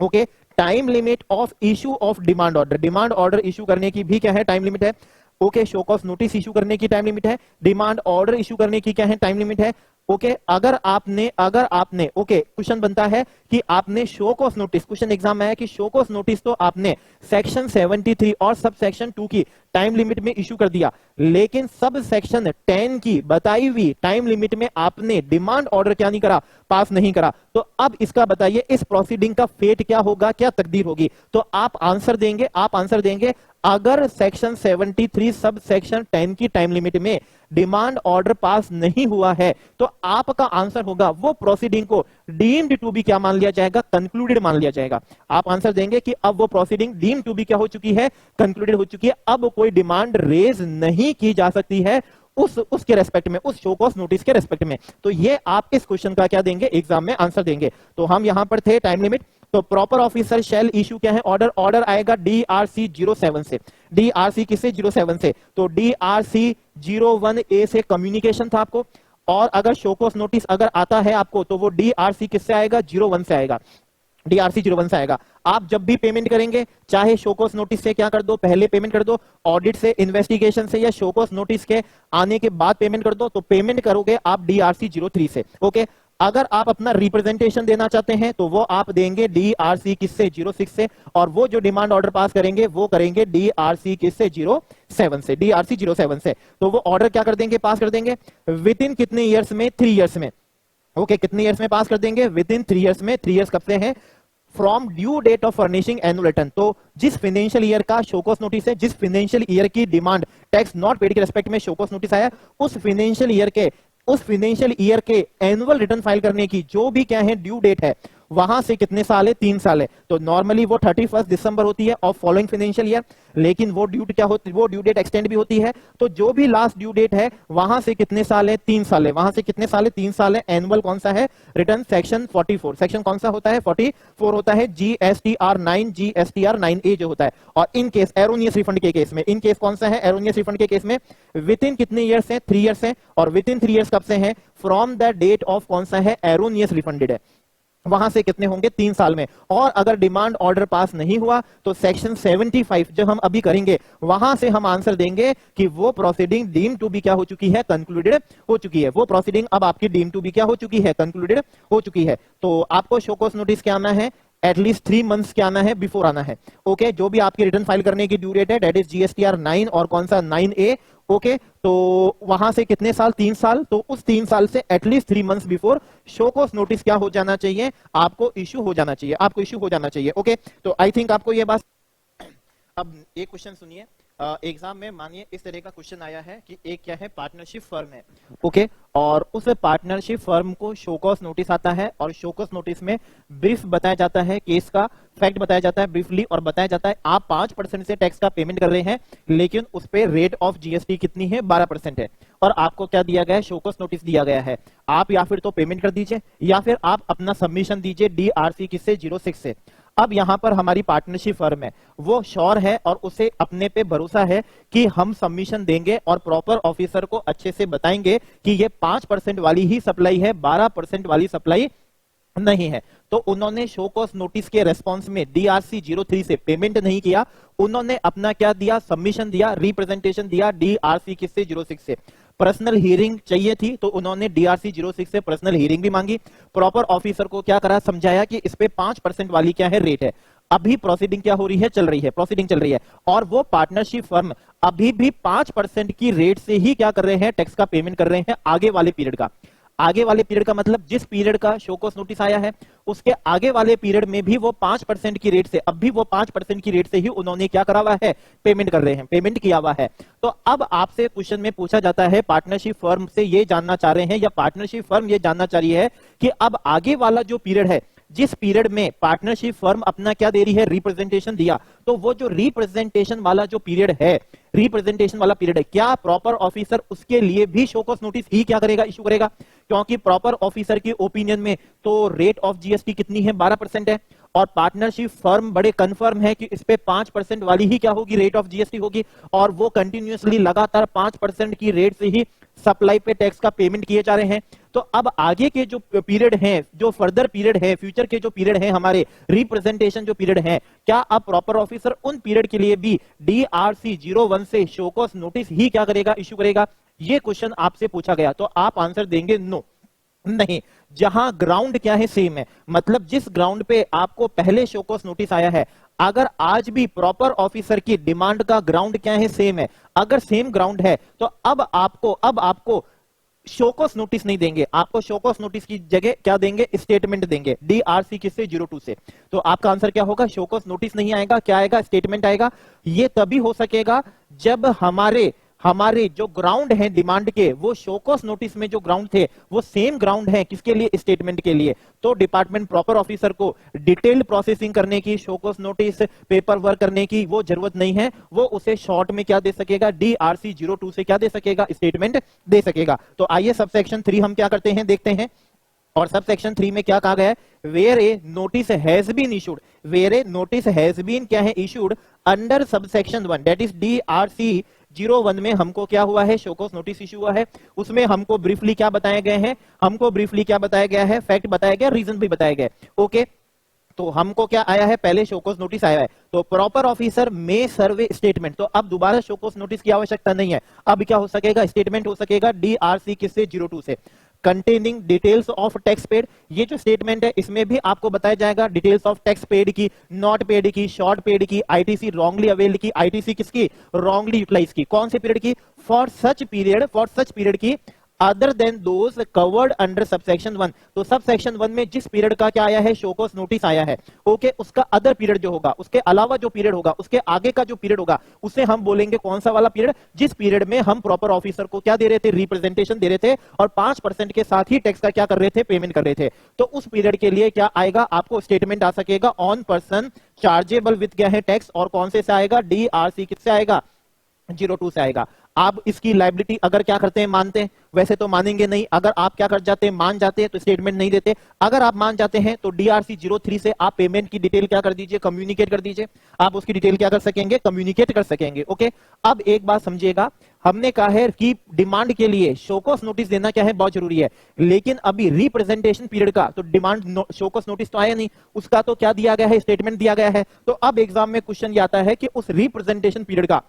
Okay, time limit of issue of demand order, demand order issue करने की भी क्या है, टाइम लिमिट है। Okay, show cause notice issue करने की टाइम लिमिट है, डिमांड ऑर्डर इशू करने की क्या है, टाइम लिमिट है। ओके, अगर आपने ओके, क्वेश्चन बनता है कि आपने show cause notice, question exam में है कि शो कॉज नोटिस तो आपने सेक्शन 73 और सब सेक्शन 2 की टाइम लिमिट में इशू कर दिया, लेकिन सब सेक्शन 10 की बताई हुई टाइम लिमिट में आपने डिमांड ऑर्डर क्या नहीं करा, पास नहीं करा। तो अब इसका बताइए इस प्रोसीडिंग का फेट क्या होगा, क्या तकदीर होगी। तो आप आंसर देंगे अगर सेक्शन 73 सब सेक्शन 10 की टाइम लिमिट में डिमांड ऑर्डर पास नहीं हुआ है, तो आपका आंसर होगा वो प्रोसीडिंग को डीम्ड टू बी क्या मान लिया जाएगा, कंक्लूडेड मान लिया जाएगा। आप आंसर देंगे कि अब वो प्रोसीडिंग डीम्ड टू बी क्या हो चुकी है, कंक्लूडेड हो चुकी है, अब कोई डिमांड रेज नहीं की जा सकती है उसके रेस्पेक्ट में, उस शो कॉज नोटिस के रेस्पेक्ट में। तो ये आप इस क्वेश्चन का क्या देंगे, एग्जाम में आंसर देंगे। तो हम यहां पर थे टाइम लिमिट, तो प्रॉपर ऑफिसर शेल इशू क्या है, ऑर्डर आएगा DRC 07 से। DRC किससे, 07 से। तो DRC 01A से कम्युनिकेशन था आपको, और अगर शो कॉज नोटिस अगर आता है आपको तो वो DRC किससे आएगा, 01 से आएगा, DRC 01 से आएगा। आप जब भी पेमेंट करेंगे, चाहे शोकॉज नोटिस से क्या कर दो, पहले पेमेंट कर दो, ऑडिट से, इन्वेस्टिगेशन से या शोकॉज नोटिस के आने के बाद पेमेंट कर दो, तो पेमेंट करोगे आप DRC 03 से। ओके, अगर आप अपना रिप्रेजेंटेशन देना चाहते हैं तो वो आप देंगे DRC किससे, 06 से, और वो जो डिमांड ऑर्डर पास करेंगे वो करेंगे DRC किससे, 07 से, DRC 07 से। तो वो ऑर्डर क्या कर देंगे, पास कर देंगे विद इन कितने ईयर्स में, 3 ईयर्स में। ओके, कितने ईयर्स में पास कर देंगे, विद इन 3 ईयर्स में। 3 ईयर्स कब से है, from due date of furnishing annual return. तो जिस फाइनेंशियल ईयर का शोकॉज नोटिस है, जिस फाइनेंशियल ईयर की डिमांड टैक्स नॉट पेड के रेस्पेक्ट में शोकॉज नोटिस आया, उस फाइनेंशियल ईयर के एनुअल रिटर्न फाइल करने की जो भी क्या है ड्यू डेट है, वहां से कितने साल है, 3 साल है। तो नॉर्मली वो 31 दिसंबर होती है ऑफ फॉलोइंग फाइनेंशियल ईयर, लेकिन वो ड्यू क्या होती है, वो ड्यू डेट एक्सटेंड भी होती है। तो जो भी लास्ट ड्यू डेट है वहां से कितने साल है, 3 साल है। वहां से कितने साल है, 3 साल है। एनुअल कौन सा है, रिटर्न सेक्शन 44। सेक्शन कौन सा होता है, 44 होता है। GSTR 9, GSTR 9A जो होता है। और इन केस एरोनियस रिफंड के केस में, इन केस कौन सा है, एरोनियस रिफंड के केस में विद इन कितने ईयर्स है, 3 ईयर्स है। और विद इन 3 ईयर्स कब से है, फ्रॉम द डेट ऑफ कौन सा है, एरोनियस रिफंडेड है, वहां से कितने होंगे, 3 साल में। और अगर डिमांड ऑर्डर पास नहीं हुआ तो सेक्शन 75 जो हम अभी करेंगे, वहां से हम आंसर देंगे कि वो प्रोसीडिंग डीम टू बी क्या हो चुकी है, कंक्लूडेड हो चुकी है। वो प्रोसीडिंग अब आपकी डीम टू बी क्या हो चुकी है, कंक्लूडेड हो चुकी है। तो आपको शोकॉज नोटिस क्या आना है, एटलीस्ट 3 मंथ्स क्या आना है, बिफोर आना है। ओके, जो भी आपकी रिटर्न फाइल करने की ड्यू डेट है, दैट इज GSTR 9 और कौन सा 9A। ओके, तो वहां से कितने साल, 3 साल। तो उस 3 साल से at least 3 months before show cause notice क्या हो जाना चाहिए, आपको इश्यू हो जाना चाहिए, आपको इश्यू हो जाना चाहिए। ओके, तो आई थिंक आपको ये बात। अब एक क्वेश्चन सुनिए, एग्जाम में मानिए इस तरह का क्वेश्चन आया है कि एक क्या है, पार्टनरशिप फर्म है। ओके, और उस पार्टनरशिप फर्म को शोकॉज नोटिस आता है, और शोकॉज नोटिस में ब्रीफ बताया जाता है, केस का फैक्ट बताया जाता है ब्रीफली, और बताया जाता है आप 5% से टैक्स का पेमेंट कर रहे हैं, लेकिन उस पे रेट ऑफ GST कितनी है, 12% है। और आपको क्या दिया गया है, शोकॉज नोटिस दिया गया है। आप या फिर तो पेमेंट कर दीजिए, या फिर आप अपना सबमिशन दीजिए DRC किससे, 06 से। अब यहां पर हमारी पार्टनरशिप फर्म है, वो श्योर है और उसे अपने पे भरोसा है कि हम सबमिशन देंगे और प्रॉपर ऑफिसर को अच्छे से बताएंगे कि ये 5% वाली ही सप्लाई है, 12% वाली सप्लाई नहीं है। तो उन्होंने शोकॉज नोटिस के रेस्पॉन्स में DRC 03 से पेमेंट नहीं किया, उन्होंने अपना क्या दिया, सबमिशन दिया, रिप्रेजेंटेशन दिया DRC किससे, 06 से। पर्सनल हियरिंग चाहिए थी तो उन्होंने DRC 06 से पर्सनल हियरिंग भी मांगी, प्रॉपर ऑफिसर को क्या करा, समझाया कि इस पे 5% वाली क्या है, रेट है। अभी प्रोसीडिंग क्या हो रही है, चल रही है, प्रोसीडिंग चल रही है, और वो पार्टनरशिप फर्म अभी भी 5% की रेट से ही क्या कर रहे हैं, टैक्स का पेमेंट कर रहे हैं आगे वाले पीरियड का। आगे वाले पीरियड का मतलब जिस पीरियड का शोकॉज नोटिस आया है उसके आगे वाले पीरियड में भी वो 5% की रेट से, अब भी वो 5% की रेट से ही उन्होंने क्या करा हुआ है, पेमेंट कर रहे हैं, पेमेंट किया हुआ है। तो अब आपसे क्वेश्चन में पूछा जाता है, पार्टनरशिप फर्म से ये जानना चाह रहे हैं, या पार्टनरशिप फर्म ये जानना चाह रही है कि अब आगे वाला जो पीरियड है, जिस पीरियड में पार्टनरशिप फर्म अपना क्या दे रही है, रिप्रेजेंटेशन दिया, तो वो जो रिप्रेजेंटेशन वाला जो पीरियड है, रिप्रेजेंटेशन वाला पीरियड है, क्या प्रॉपर ऑफिसर उसके लिए भी शोकॉज नोटिस ही क्या करेगा, इशू करेगा? क्योंकि प्रॉपर ऑफिसर की ओपिनियन में तो रेट ऑफ GST कितनी है, 12% है, और पार्टनरशिप फर्म बड़े कंफर्म है कि इस पे 5% वाली ही क्या होगी, रेट ऑफ GST होगी, और वो कंटिन्यूअसली लगातार 5% की रेट से ही सप्लाई पे टैक्स का पेमेंट किए जा रहे हैं। तो अब आगे के जो पीरियड हैं, जो फर्दर पीरियड है, फ्यूचर के जो पीरियड है, हमारे रिप्रेजेंटेशन जो पीरियड है, क्या अब प्रॉपर ऑफिसर उन पीरियड के लिए भी DRC 01 से शोकॉज नोटिस ही क्या करेगा, इशू करेगा? ये क्वेश्चन आपसे पूछा गया, तो आप आंसर देंगे नो, नहीं। जहां ग्राउंड क्या है, सेम है, मतलब जिस ग्राउंड पे आपको पहले शोकॉज नोटिस आया है, अगर आज भी प्रॉपर ऑफिसर की डिमांड का ग्राउंड क्या है, सेम है, अगर सेम ग्राउंड है, तो अब आपको शोकॉज नोटिस नहीं देंगे, आपको शोकॉज नोटिस की जगह क्या देंगे, स्टेटमेंट देंगे, DRC किससे, 02 से। तो आपका आंसर क्या होगा, शोकॉज नोटिस नहीं आएगा, क्या आएगा, स्टेटमेंट आएगा। ये तभी हो सकेगा जब हमारे जो ग्राउंड है डिमांड के, वो शोकॉज नोटिस में जो ग्राउंड थे वो सेम ग्राउंड है, किसके लिए, स्टेटमेंट के लिए। तो डिपार्टमेंट प्रॉपर ऑफिसर को डिटेल्ड प्रोसेसिंग करने की, शोकॉज नोटिस पेपर वर्क करने की वो जरूरत नहीं है, वो उसे शॉर्ट में क्या दे सकेगा, DRC 02 से क्या दे सकेगा, स्टेटमेंट दे सकेगा। तो आइए सब सेक्शन 3 हम क्या करते हैं, देखते हैं। और सब सेक्शन 3 में क्या कहा गया है, where a notice has been issued, where a notice has been क्या है, issued under subsection 1, that is DRC 01 में हमको क्या हुआ है, शोकॉज नोटिस इशू हुआ है। उसमें हमको ब्रीफली क्या बताया गया है, हमको ब्रीफली क्या बताया गया है, फैक्ट बताया गया, रीजन भी बताया गया। ओके, तो हमको क्या आया है, पहले शोकॉज नोटिस आया है, तो प्रॉपर ऑफिसर में सर्वे स्टेटमेंट, तो अब दोबारा शोकॉज नोटिस की आवश्यकता नहीं है। अब क्या हो सकेगा, स्टेटमेंट हो सकेगा डीआरसी किससे, 02 से, containing details of tax paid. ये जो स्टेटमेंट है इसमें भी आपको बताया जाएगा डिटेल्स ऑफ टैक्स पेड की, नॉट पेड की, शॉर्ट पेड की, आईटीसी रॉन्गली अवेल्ड की, आईटीसी किसकी, रॉन्गली यूटिलाइज की, कौन से पीरियड की, फॉर सच पीरियड की other than those covered under subsection 1। तो सबसेक्शन 1 में जिस पीरियड का क्या आया है, शोकॉज नोटिस आया है, ओके, उसका अदर पीरियड जो होगा, उसके अलावा जो पीरियड होगा, उसके आगे का जो पीरियड होगा, उसे हम बोलेंगे कौन सा वाला पीरियड, जिस पीरियड में हम प्रॉपर ऑफिसर को क्या दे रहे थे, रिप्रेजेंटेशन दे रहे थे, और 5% के साथ ही टैक्स का क्या कर रहे थे, पेमेंट कर रहे थे। तो उस पीरियड के लिए क्या आएगा, आपको स्टेटमेंट आ सकेगा ऑन पर्सन चार्जेबल विद क्या है, टैक्स, और कौन से आएगा, डीआरसी किससे आएगा, 02 से आएगा। आप इसकी लायबिलिटी अगर क्या करते हैं, मानते हैं, वैसे तो मानेंगे नहीं, अगर आप क्या कर जाते हैं, मान जाते हैं, तो स्टेटमेंट नहीं देते। अगर आप मान जाते हैं तो डीआरसी 03 से आप पेमेंट की डिटेल क्या कर दीजिए, कम्युनिकेट कर दीजिए। आप उसकी डिटेल क्या कर सकेंगे, कम्युनिकेट कर सकेंगे। ओके, अब एक बात समझिएगा, हमने कहा है कि डिमांड के लिए शोकॉज नोटिस देना क्या है, बहुत जरूरी है, लेकिन अभी रिप्रेजेंटेशन पीरियड का तो डिमांड शोकॉज नोटिस तो आया नहीं, उसका तो क्या दिया गया है, स्टेटमेंट दिया गया है। तो अब एग्जाम में क्वेश्चन ये आता है कि उस रिप्रेजेंटेशन पीरियड का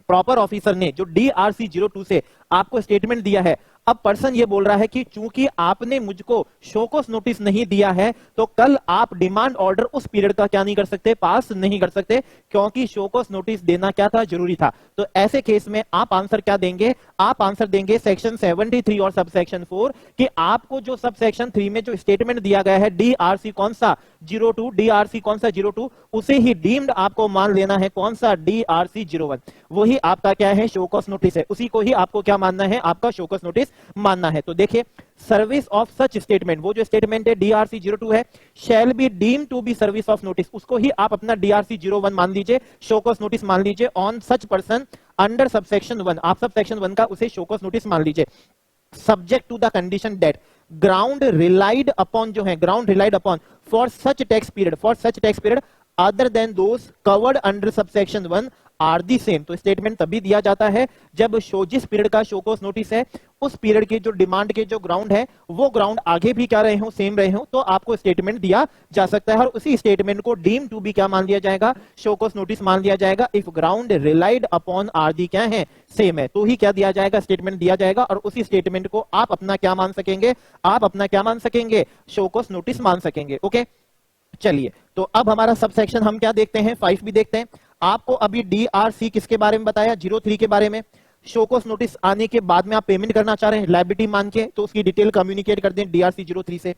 प्रॉपर ऑफिसर ने जो डीआरसी 02 से आपको स्टेटमेंट दिया है, अब पर्सन ये बोल रहा है कि चूंकि आपने मुझको शोकॉज नोटिस नहीं दिया है, तो कल आप डिमांड ऑर्डर उस पीरियड का क्या नहीं कर सकते, पास नहीं कर सकते, क्योंकि शोकॉज नोटिस देना क्या था, जरूरी था। तो ऐसे केस में आप आंसर क्या देंगे, आप आंसर देंगे सेक्शन 73 और सबसेक्शन 4, कि आपको जो सबसेक्शन 3 में जो स्टेटमेंट दिया गया है डीआरसी कौन सा, 02, डीआरसी कौन सा, 02, उसे ही डीम्ड आपको मान लेना है, कौन सा, डीआरसी 01, वही आपका क्या है, शोकॉज नोटिस है, उसी को ही आपको क्या मानना है, आपका शोकॉज नोटिस मानना है। तो देखिए, सर्विस ऑफ सच स्टेटमेंट, वो जो स्टेटमेंट है डीआरसी 02 है, shall be deem to be service of notice, उसको ही आप अपना डीआरसी 01 मान लीजिए, शोकॉज नोटिस मान लीजिए, on such person under subsection 1, आप सबसेक्शन 1 का उसे शोकॉज नोटिस मान लीजिए, subject to the condition that ground relied upon, जो है ground relied upon for such tax period other than those covered under subsection 1 are the same. तो statement तभी दिया जाता है जब जिस पीरियड का शोकॉज नोटिस है, उस पीरियड के जो डिमांड के जो ग्राउंड है, वो ग्राउंड आगे भी क्या रहे हो, सेम रहे हो, तो आपको स्टेटमेंट दिया जा सकता है, और उसी स्टेटमेंट को डीम टू बी क्या मान लिया जाएगा, शोकॉज नोटिस मान लिया जाएगा, if ground relied upon are the क्या है, सेम है, तो ही क्या दिया जाएगा, स्टेटमेंट दिया जाएगा, और उसी स्टेटमेंट को आप अपना क्या मान सकेंगे, आप अपना क्या मान सकेंगे, शोकॉज नोटिस मान सकेंगे। ओके, चलिए, तो अब हमारा सबसेक्शन हम क्या देखते हैं, 5 भी देखते हैं। आपको अभी डीआरसी किसके बारे में बताया, 03 के बारे में। शोकॉज नोटिस आने के बाद में आप पेमेंट करना चाह रहे हैं लायबिलिटी मान के, तो उसकी डिटेल कम्युनिकेट कर दें डीआरसी 03 से।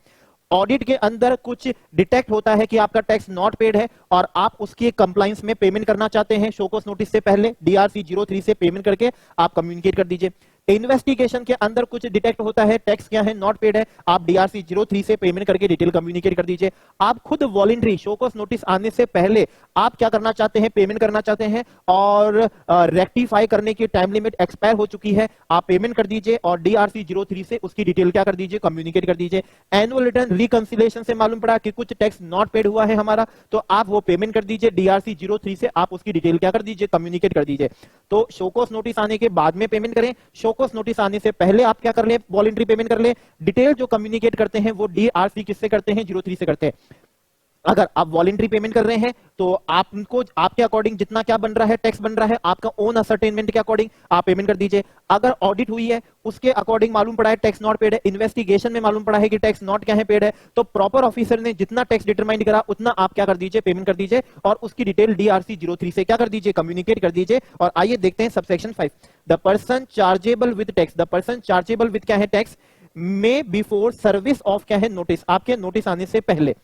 ऑडिट के अंदर कुछ डिटेक्ट होता है कि आपका टैक्स नॉट पेड है और आप उसकी कंप्लाइंस में पेमेंट करना चाहते हैं, शोकॉज नोटिस से पहले डीआरसी 03 से पेमेंट करके आप कम्युनिकेट कर दीजिए। इन्वेस्टिगेशन के अंदर कुछ डिटेक्ट होता है, टैक्स क्या है, नॉट पेड है, आप डीआरसी 03 से पेमेंट करके डिटेल कम्युनिकेट कर दीजिए। आप खुद वॉलंटरी शोकॉज नोटिस आने से पहले आप क्या करना चाहते हैं, पेमेंट करना चाहते हैं, और रेक्टिफाई करने की टाइम लिमिट एक्सपायर हो चुकी है, आप पेमेंट कर दीजिए और डीआरसी 03 से उसकी डिटेल क्या कर दीजिए, कम्युनिकेट कर दीजिए। एनुअल रिटर्न रिकंसिलेशन से मालूम पड़ा कि कुछ टैक्स नॉट पेड हुआ है हमारा, तो आप वो पेमेंट कर दीजिए, डीआरसी 03 से आप उसकी डिटेल क्या कर दीजिए, कम्युनिकेट कर दीजिए। तो शोकॉज नोटिस आने के बाद में पेमेंट करें, शोकॉज नोटिस आने से पहले आप क्या कर ले, वॉलंटरी पेमेंट कर ले। डिटेल जो कम्युनिकेट करते हैं वो डीआरसी किससे करते हैं, 03 से करते हैं। अगर आप वॉलंटरी पेमेंट कर रहे हैं तो आपको आपके अकॉर्डिंग जितना क्या बन रहा है, टैक्स बन रहा है, आपका ओन असर्टेनमेंट के अकॉर्डिंग आप पेमेंट कर दीजिए। अगर ऑडिट हुई है उसके अकॉर्डिंग मालूम पड़ा है टैक्स नॉट पेड है, इन्वेस्टिगेशन में मालूम पड़ा है कि टैक्स नॉट क्या है, पेड है, तो प्रॉपर ऑफिसर ने जितना टैक्स डिटरमाइन करा उतना आप क्या कर दीजिए, पेमेंट कर दीजिए, और उसकी डिटेल डीआरसी 03 से क्या कर दीजिए, कम्युनिकेट कर दीजिए। और आइए देखते हैं subsection 5, the person chargeable with tax, the person chargeable with क्या है, टैक्स, में बिफोर सर्विस ऑफ क्या है, नोटिस, आपके नोटिस आने से पहले,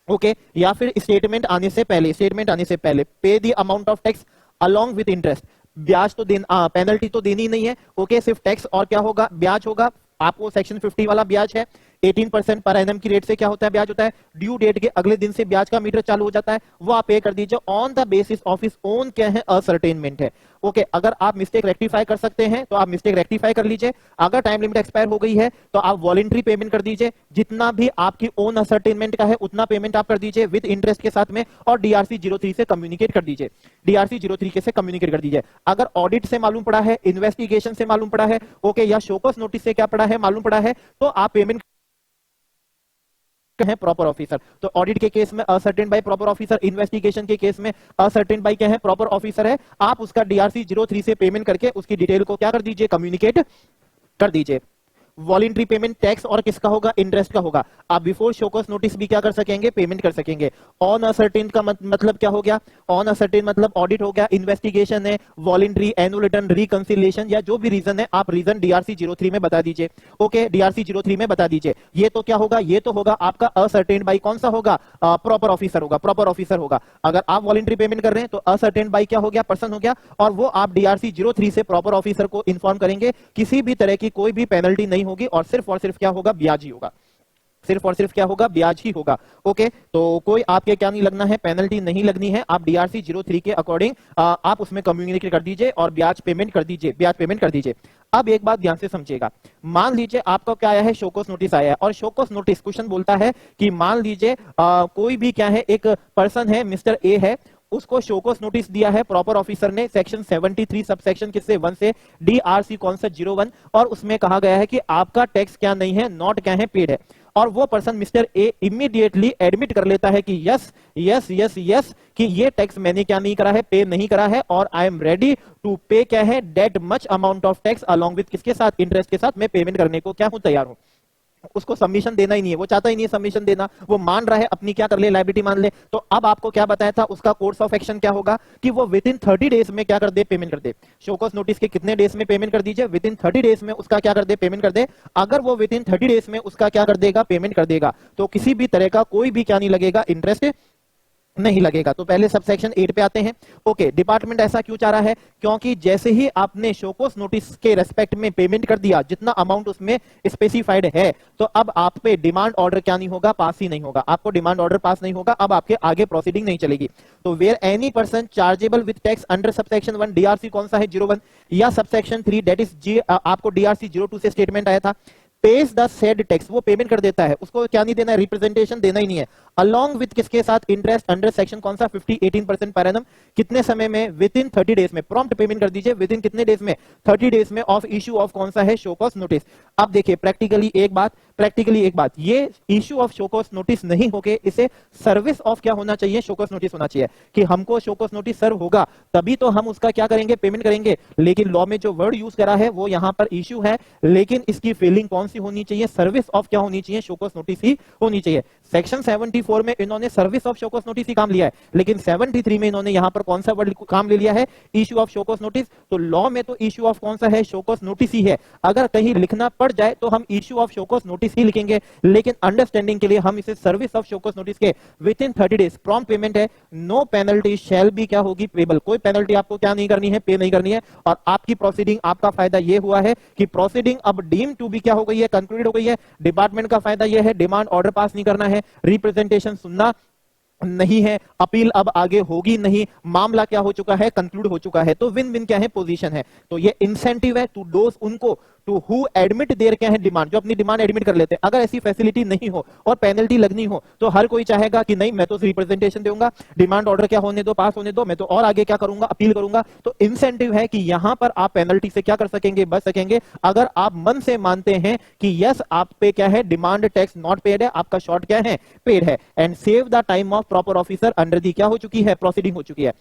ओके, या फिर स्टेटमेंट आने से पहले, पे the amount of tax along with interest, ब्याज तो देना, पेनल्टी तो देनी नहीं है, ओके, सिर्फ टैक्स और क्या होगा, ब्याज होगा। आपको सेक्शन 50 वाला ब्याज है, 18% पर एनम की रेट से क्या होता है, ब्याज होता है, ड्यू डेट के अगले दिन से ब्याज का मीटर चालू हो जाता है, वो आप पे कर दीजिए on the basis of his own क्या है, असर्टेनमेंट है। ओके, अगर आप मिस्टेक रेक्टिफाई कर सकते हैं तो आप मिस्टेक रेक्टिफाई कर लीजिए, अगर टाइम लिमिट एक्सपायर हो गई है तो आप वॉलंटरी पेमेंट कर दीजिए, जितना भी आपकी ओन असर्टेनमेंट का है उतना पेमेंट आप कर दीजिए विद इंटरेस्ट के साथ में, और डीआरसी 03 से कम्युनिकेट कर दीजिए, डीआरसी 03 से कम्युनिकेट कर दीजिए। अगर ऑडिट से मालूम पड़ा है, इन्वेस्टिगेशन से मालूम पड़ा है, ओके, या शोकॉज नोटिस से क्या पड़ा है, मालूम पड़ा है, तो आप पेमेंट है प्रॉपर ऑफिसर। तो ऑडिट के केस में ascertain bye proper officer, investigation के केस में असर्टेन बाय क्या है, प्रॉपर ऑफिसर है। आप उसका DRC 03 से पेमेंट करके उसकी डिटेल को क्या कर दीजिए, कम्युनिकेट कर दीजिए। वॉलंटरी पेमेंट टैक्स और किसका होगा, इंटरेस्ट का होगा। आप बिफोर शोकॉज नोटिस भी क्या कर सकेंगे, पेमेंट कर सकेंगे। ऑन असर्टेन का मतलब क्या हो गया, ऑन असर्टेन मतलब ऑडिट हो गया, इन्वेस्टिगेशन है, वॉलंटरी, एनुअल रिटर्न, रिकंसिलिएशन या जो भी रीजन है, आप रीजन DRC 03 में बता दीजिए। ओके, DRC 03 में बता दीजिए। ये तो क्या होगा, ये तो होगा आपका असर्टेन बाई कौन सा होगा, प्रॉपर ऑफिसर होगा, प्रॉपर ऑफिसर होगा। अगर आप वॉलंटरी पेमेंट कर रहे हैं तो असर्टेन बाई क्या हो गया, पर्सन हो गया, और वो आप DRC 03 से प्रॉपर ऑफिसर को इन्फॉर्म करेंगे। किसी भी तरह की कोई भी पेनल्टी नहीं होगी और सिर्फ क्या होगा, ब्याज ही होगा, सिर्फ और सिर्फ क्या होगा, ब्याज ही होगा। ओके, तो कोई आपके क्या नहीं लगना है, पेनल्टी नहीं लगनी है। आप DRC 03 के अकॉर्डिंग आप उसमें कम्युनिकेट कर दीजिए और ब्याज पेमेंट कर दीजिए, ब्याज पेमेंट कर दीजिए। अब एक बात ध्यान से समझिएगा, मान लीजिए आपका क्या आया है, शोकॉज नोटिस आया है, और शोकॉज नोटिस क्वेश्चन बोलता है कि मान लीजिए कोई भी क्या है, एक पर्सन है, मिस्टर ए है, उसको शोकॉज नोटिस दिया है प्रॉपर ऑफिसर ने, सेक्शन 73 सब सेक्शन किससे 1 से, DRC कौन सा 01, और उसमें कहा गया है कि आपका टैक्स क्या नहीं है, नॉट क्या है, पेड है। और वो person mister A immediately admit कर लेता है कि यस यस यस यस कि ये टैक्स मैंने क्या नहीं करा है, पे नहीं करा है, और आई एम रेडी टू पे क्या है, that much amount of tax along with किसके साथ, इंटरेस्ट के साथ मैं पेमेंट करने को क्या हूं, तैयार हूं। उसको सबमिशन देना ही नहीं है, वो चाहता ही नहीं है सबमिशन देना, वो मान रहा है अपनी क्या कर ले, लायबिलिटी मान ले। तो अब आपको क्या बताया था, उसका कोर्स ऑफ एक्शन क्या होगा कि वो विद इन 30 डेज में क्या कर दे, पेमेंट कर दे। शोकॉज नोटिस के कितने डेज में पेमेंट कर दीजिए, विद इन 30 डेज में उसका क्या कर दे, पेमेंट कर दे। अगर वो विद इन 30 डेज में उसका क्या कर देगा, पेमेंट कर देगा, तो किसी भी तरह का कोई भी क्या नहीं लगेगा, इंटरेस्ट नहीं लगेगा। तो पहले सबसेक्शन 8 पे आते हैं। ओके, डिपार्टमेंट ऐसा क्यों चाह रहा है, क्योंकि जैसे ही आपने शोकॉज नोटिस के रेस्पेक्ट में पेमेंट कर दिया, जितना अमाउंट उसमें स्पेसिफाइड है, तो अब आप पे डिमांड ऑर्डर क्या नहीं होगा, पास ही नहीं होगा, आपको डिमांड ऑर्डर पास नहीं होगा, अब आपके आगे प्रोसीडिंग नहीं चलेगी। तो where any person chargeable with tax under subsection 1, DRC कौन सा है, 01, या सबसेक्शन 3 दैट इज आपको DRC 02 से स्टेटमेंट आया था, पेज द सेड टैक्स, वो पेमेंट कर देता है, उसको क्या नहीं देना है, रिप्रेजेंटेशन देना ही नहीं है, अलॉन्ग विद किसके साथ, इंटरेस्ट अंडर सेक्शन कौन सा 50 18% पर एनम, कितने समय में, विद इन 30 डेज में, प्रॉम्प्ट पेमेंट कर दीजिए, विद इन कितने डेज में, 30 डेज में ऑफ इशू ऑफ कौन सा है, शोकॉज नोटिस। अब देखिए प्रैक्टिकली एक बात, ये इशू ऑफ शोकॉज नोटिस नहीं होके इसे सर्विस ऑफ क्या होना चाहिए, शोकॉज नोटिस होना चाहिए, कि हमको शोकॉज नोटिस सर्व होगा तभी तो हम उसका क्या करेंगे, पेमेंट करेंगे। लेकिन लॉ में जो वर्ड यूज करा है वो यहां पर इशू है, लेकिन इसकी फीलिंग कौन सी होनी चाहिए, सर्विस ऑफ क्या होनी चाहिए, शोकॉज नोटिस ही होनी चाहिए। सेक्शन 74 में इन्होंने सर्विस ऑफ शोकॉज नोटिस ही काम लिया है, लेकिन 73 में इन्होंने यहां पर कौन सा वर्ड काम ले लिया है, इशू ऑफ शोकॉज नोटिस। तो लॉ में तो इशू ऑफ कौन सा है, शोकॉज नोटिस ही है। अगर कहीं लिखना पड़ जाए तो हम इशू ऑफ शोकॉज नोटिस ही लिखेंगे, लेकिन अंडरस्टैंडिंग के लिए हम इसे सर्विस ऑफ शोकॉज नोटिस के with in 30 days prompt payment है, नो पेनल्टी शैल बी क्या होगी, पेबल, कोई पेनल्टी आपको क्या नहीं करनी है, पे नहीं करनी है। और आपकी प्रोसीडिंग, आपका फायदा यह हुआ है कि प्रोसीडिंग अब डीम टू बी क्या हो गई है, कंक्लूडेड हो गई है। डिपार्टमेंट का फायदा यह है, डिमांड ऑर्डर पास नहीं करना है, रिप्रेजेंटेशन सुनना नहीं है, अपील अब आगे होगी नहीं, मामला क्या हो चुका है, कंक्लूड हो चुका है। तो विन विन क्या है, पोजीशन है। तो ये इंसेंटिव है टू दोस, उनको टू हु एडमिट देयर क्या है, डिमांड, जो अपनी डिमांड एडमिट कर लेते हैं। अगर ऐसी फैसिलिटी नहीं हो और पेनल्टी लगनी हो तो हर कोई चाहेगा कि नहीं मैं तो रिप्रेजेंटेशन दूंगा, डिमांड ऑर्डर क्या होने दो, पास होने दो, मैं तो और आगे क्या करूंगा, अपील करूंगा। तो इंसेंटिव है कि यहां पर आप पेनल्टी से क्या कर सकेंगे, बच सकेंगे, अगर आप मन से मानते हैं कि यस आप पे क्या है, डिमांड टैक्स नॉट पेड है, आपका शॉर्ट क्या है, पेड है, and save the time of proper officer under the क्या हो चुकी है, प्रोसीडिंग हो चुकी है,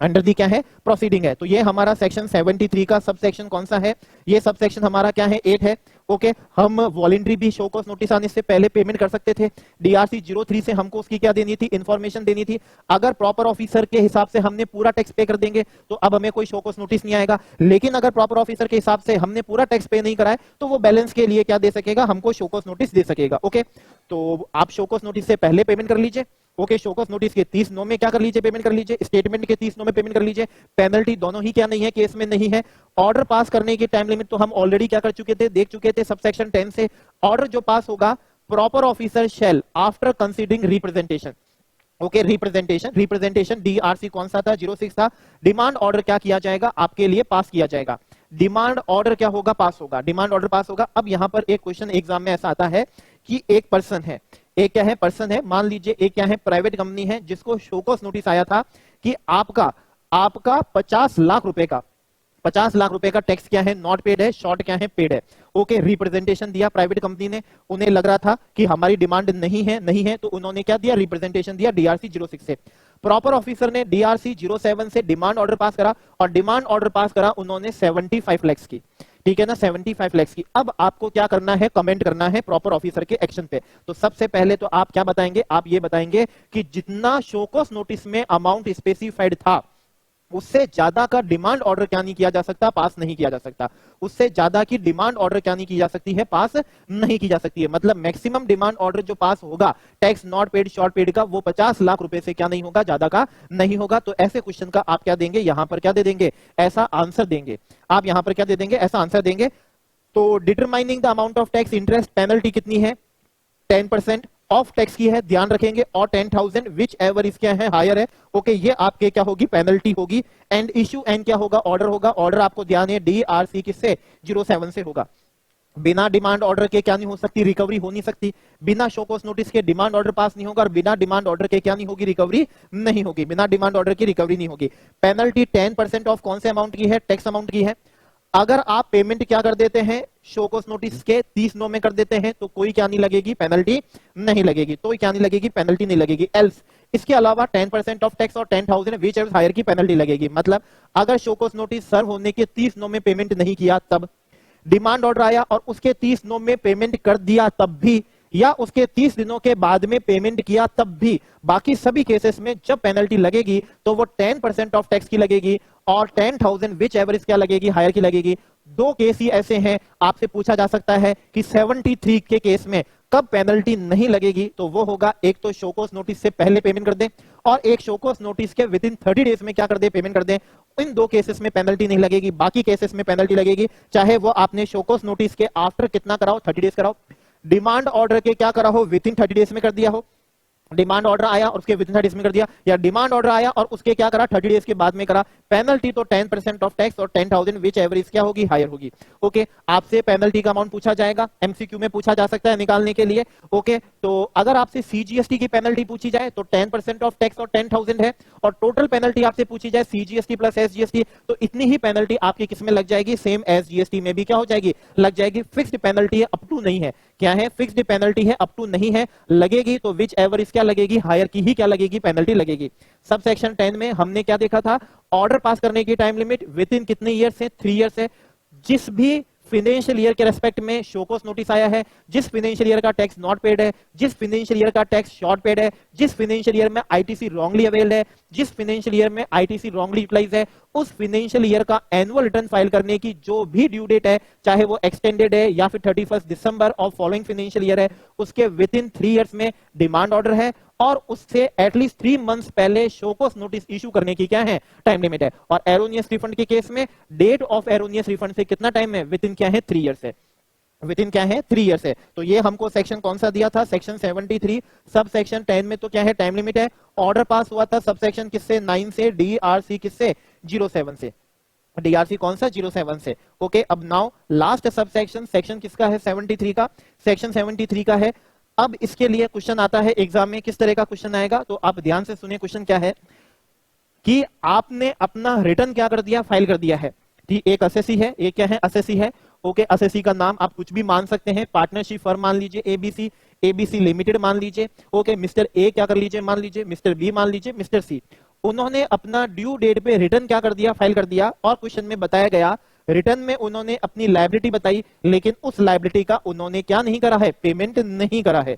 अंडर दी क्या है, प्रोसीडिंग है। तो ये हमारा सेक्शन 73 का सब सेक्शन कौन सा है, ये सब सेक्शन हमारा क्या है, 8 है। ओके, हम वॉलंटरी भी शोकॉज नोटिस आने से पहले पेमेंट कर सकते थे। DRC 03 से हमको उसकी क्या देनी थी, इंफॉर्मेशन देनी थी। अगर प्रॉपर ऑफिसर के हिसाब से हमने पूरा टैक्स पे कर देंगे तो अब हमें कोई शोकॉज नोटिस नहीं आएगा। लेकिन अगर प्रॉपर ऑफिसर के हिसाब से हमने पूरा टैक्स पे नहीं कराए तो वो बैलेंस के लिए क्या दे सकेगा, हमको शोकॉज नोटिस दे सकेगा। ओके, तो आप शोकॉज नोटिस से पहले पेमेंट कर लीजिए। ओके, शोकॉज नोटिस के 30 नो में क्या कर लीजिए, पेमेंट कर लीजिए, स्टेटमेंट के 30 नो में पेमेंट कर लीजिए। पेनल्टी दोनों ही क्या नहीं है, केस में नहीं है। ऑर्डर पास करने की टाइम लिमिट तो हम ऑलरेडी क्या कर चुके थे, देख चुके थे सबसेक्शन 10 से। ऑर्डर जो पास होगा, proper officer shall after considering representation, okay, representation DRC कौन सा था, 06 था। डिमांड ऑर्डर क्या किया जाएगा, आपके लिए पास किया जाएगा। डिमांड ऑर्डर क्या होगा, पास होगा, डिमांड ऑर्डर पास होगा। अब यहां पर एक क्वेश्चन एग्जाम में ऐसा आता है कि एक पर्सन है, एक क्या है, पर्सन है, मान लीजिए एक क्या है, प्राइवेट कंपनी है, जिसको शोकॉज नोटिस आया था कि आपका 50 लाख रुपए का 50 लाख रुपए का टैक्स क्या है, नॉट पेड है, शॉर्ट क्या है, पेड है। ओके, रिप्रेजेंटेशन दिया प्राइवेट कंपनी ने, उन्हें लग रहा था कि हमारी डिमांड नहीं है, तो उन्होंने क्या दिया, रिप्रेजेंटेशन दिया डीआरसी 06 से। प्रॉपर ऑफिसर ने डीआरसी 07 से डिमांड ऑर्डर पास करा, और डिमांड ऑर्डर पास करा उन्होंने 75 लाख की, ठीक है ना, 75 लाख की। अब आपको क्या करना है, कमेंट करना है प्रॉपर ऑफिसर के एक्शन पे। तो सबसे पहले तो आप क्या बताएंगे, आप ये बताएंगे कि जितना शोकॉस नोटिस में अमाउंट स्पेसिफाइड था उससे ज्यादा का डिमांड ऑर्डर क्या नहीं किया जा सकता, पास नहीं किया जा सकता। उससे ज्यादा की डिमांड ऑर्डर क्या नहीं की जा सकती है, पास नहीं की जा सकती है। मतलब मैक्सिमम डिमांड ऑर्डर जो पास होगा tax not paid short paid का, वो 50 लाख रुपए से क्या नहीं होगा, ज्यादा का नहीं होगा। तो ऐसे क्वेश्चन का आप क्या देंगे, यहां पर क्या दे देंगे, ऐसा आंसर देंगे। आप यहां पर क्या दे देंगे, ऐसा आंसर देंगे। तो determining the amount of tax interest, penalty कितनी है, 10% ऑफ टैक्स की है, ध्यान रखेंगे, और 10,000 विच एवर इसके है हायर है। ओके, ये आपके क्या होगी, पेनल्टी होगी। एंड इश्यू एंड क्या होगा, ऑर्डर होगा। ऑर्डर आपको ध्यान है डीआरसी किससे, 07 से होगा। बिना डिमांड ऑर्डर के क्या नहीं हो सकती, रिकवरी हो नहीं सकती। बिना शोकॉस नोटिस के डिमांड ऑर्डर पास नहीं होगा, और बिना डिमांड ऑर्डर के क्या नहीं होगी, रिकवरी नहीं होगी। बिना डिमांड ऑर्डर की रिकवरी नहीं होगी। पेनल्टी 10% ऑफ कौन से अमाउंट की है, टैक्स अमाउंट की है। अगर आप पेमेंट क्या कर देते हैं, शोकॉस नोटिस के 30 में कर देते हैं, तो कोई क्या नहीं लगेगी, पेनल्टी नहीं लगेगी। तो क्या नहीं लगेगी, पेनल्टी नहीं लगेगी। एल्स इसके अलावा 10% ऑफ टैक्स और 10,000 विच एवर हायर की पेनल्टी लगेगी। मतलब अगर शोकॉस नोटिस सर्व होने के 30 में पेमेंट नहीं किया, तब डिमांड ऑर्डर आया और उसके 30 में पेमेंट कर दिया तब भी, या उसके 30 दिनों के बाद में पेमेंट किया तब भी, बाकी सभी केसेस में जब पेनल्टी लगेगी तो वो 10% ऑफ टैक्स की लगेगी, और 10,000 विच एवर क्या लगेगी, हायर की लगेगी। दो केस ही ऐसे हैं, आपसे पूछा जा सकता है कि 73 के केस में कब पेनल्टी नहीं लगेगी, तो वो होगा एक तो शोकॉस नोटिस से पहले पेमेंट कर दे, और एक शोकॉस नोटिस के विद इन 30 डेज में क्या कर दे, पेमेंट कर दे। इन दो केसेस में पेनल्टी नहीं लगेगी, बाकी केसेस में पेनल्टी लगेगी, चाहे वो आपने शोकॉस नोटिस के आफ्टर कितना कराओ, 30 डेज कराओ, डिमांड ऑर्डर के क्या करा हो, विद इन 30 डेज में कर दिया हो। डिमांड ऑर्डर आया और उसके विद इन 30 डेज में कर दिया, या डिमांड ऑर्डर आया और उसके क्या करा, 30 डेज के बाद में करा। पेनल्टी तो 10% ऑफ टैक्स और 10,000 विच एवरेज क्या होगी, हायर होगी। ओके, आपसे पेनल्टी का अमाउंट पूछा जाएगा, एमसीक्यू में पूछा जा सकता है निकालने के लिए। ओके, तो अगर आपसे सीजीएसटी की पेनल्टी पूछी जाए तो 10% ऑफ टैक्स और 10,000 है, और टोटल पेनल्टी आपसे पूछी जाए सीजीएसटी प्लस एसजीएसटी, तो इतनी ही पेनल्टी आपकी किसमें लग जाएगी, सेम एस जीएसटी में भी क्या हो जाएगी, लग जाएगी। फिक्स्ड पेनल्टी है, अप टू नहीं है। क्या है, फिक्स्ड पेनल्टी है, अप टू नहीं है। लगेगी तो विच एवर क्या लगेगी, हायर की ही क्या लगेगी, पेनल्टी लगेगी। सब सेक्शन 10 में हमने क्या देखा था, ऑर्डर पास करने की टाइम लिमिट विद इन कितने ईयर से, 3 ईयर से। जिस भी फाइनेंशियल ईयर के रेस्पेक्ट में शोकॉस नोटिस आया है, जिस फाइनेंशियल ईयर का टैक्स नॉट पेड है, जिस फाइनेंशियल ईयर का टैक्स शॉर्ट पेड है, जिस फाइनेंशियल ईयर में आईटीसी रॉन्गली अवेल्ड है, जिस फाइनेंशियल ईयर में आईटीसी रॉन्गली यूटिलाइज है, उस फाइनेंशियल ईयर का एनुअल रिटर्न फाइल करने की जो भी ड्यू डेट है, चाहे वो एक्सटेंडेड है या फिर 31 December of following financial year है, उसके विद इन 3 ईयर्स में डिमांड ऑर्डर है, और उससे एटलीस्ट 3 मंथ्स पहले शोकॉस नोटिस इशू करने की क्या है, टाइम लिमिट है। और एरोनियस रिफंड के केस में डेट ऑफ एरोनियस रिफंड से कितना टाइम है, विद इन क्या है, 3 ईयर्स है। विद इन क्या है, 3 ईयर्स है। तो ये हमको सेक्शन कौन सा दिया था, सेक्शन 73। सब सेक्शन 10 में तो क्या है, टाइम लिमिट है। ऑर्डर पास हुआ था सब सेक्शन किससे, 9 से, डीआरसी किससे, 07 से। डीआरसी कौन सा, 07 से। ओके, अब now last sub section, section किसका है, 73 का, सेक्शन 73 का है। अब इसके लिए क्वेश्चन आता है एग्जाम में, किस तरह का क्वेश्चन आएगा, तो आप ध्यान से सुनिए। क्वेश्चन क्या है कि आपने अपना रिटर्न क्या कर दिया, फाइल कर दिया है। ठीक, एक असेसी है, एक क्या है, असेसी है। ओके, असेसी का नाम आप कुछ भी मान सकते हैं, पार्टनरशिप फर्म मान लीजिए, एबीसी, एबीसी लिमिटेड मान लीजिए। ओके, मिस्टर ए क्या कर लीजिए, मान लीजिए, मिस्टर बी मान लीजिए, मिस्टर सी। उन्होंने अपना ड्यू डेट पे रिटर्न क्या कर दिया, फाइल कर दिया, और क्वेश्चन में बताया गया रिटर्न में उन्होंने अपनी लायबिलिटी बताई, लेकिन उस लायबिलिटी का उन्होंने क्या नहीं करा है, पेमेंट नहीं करा है।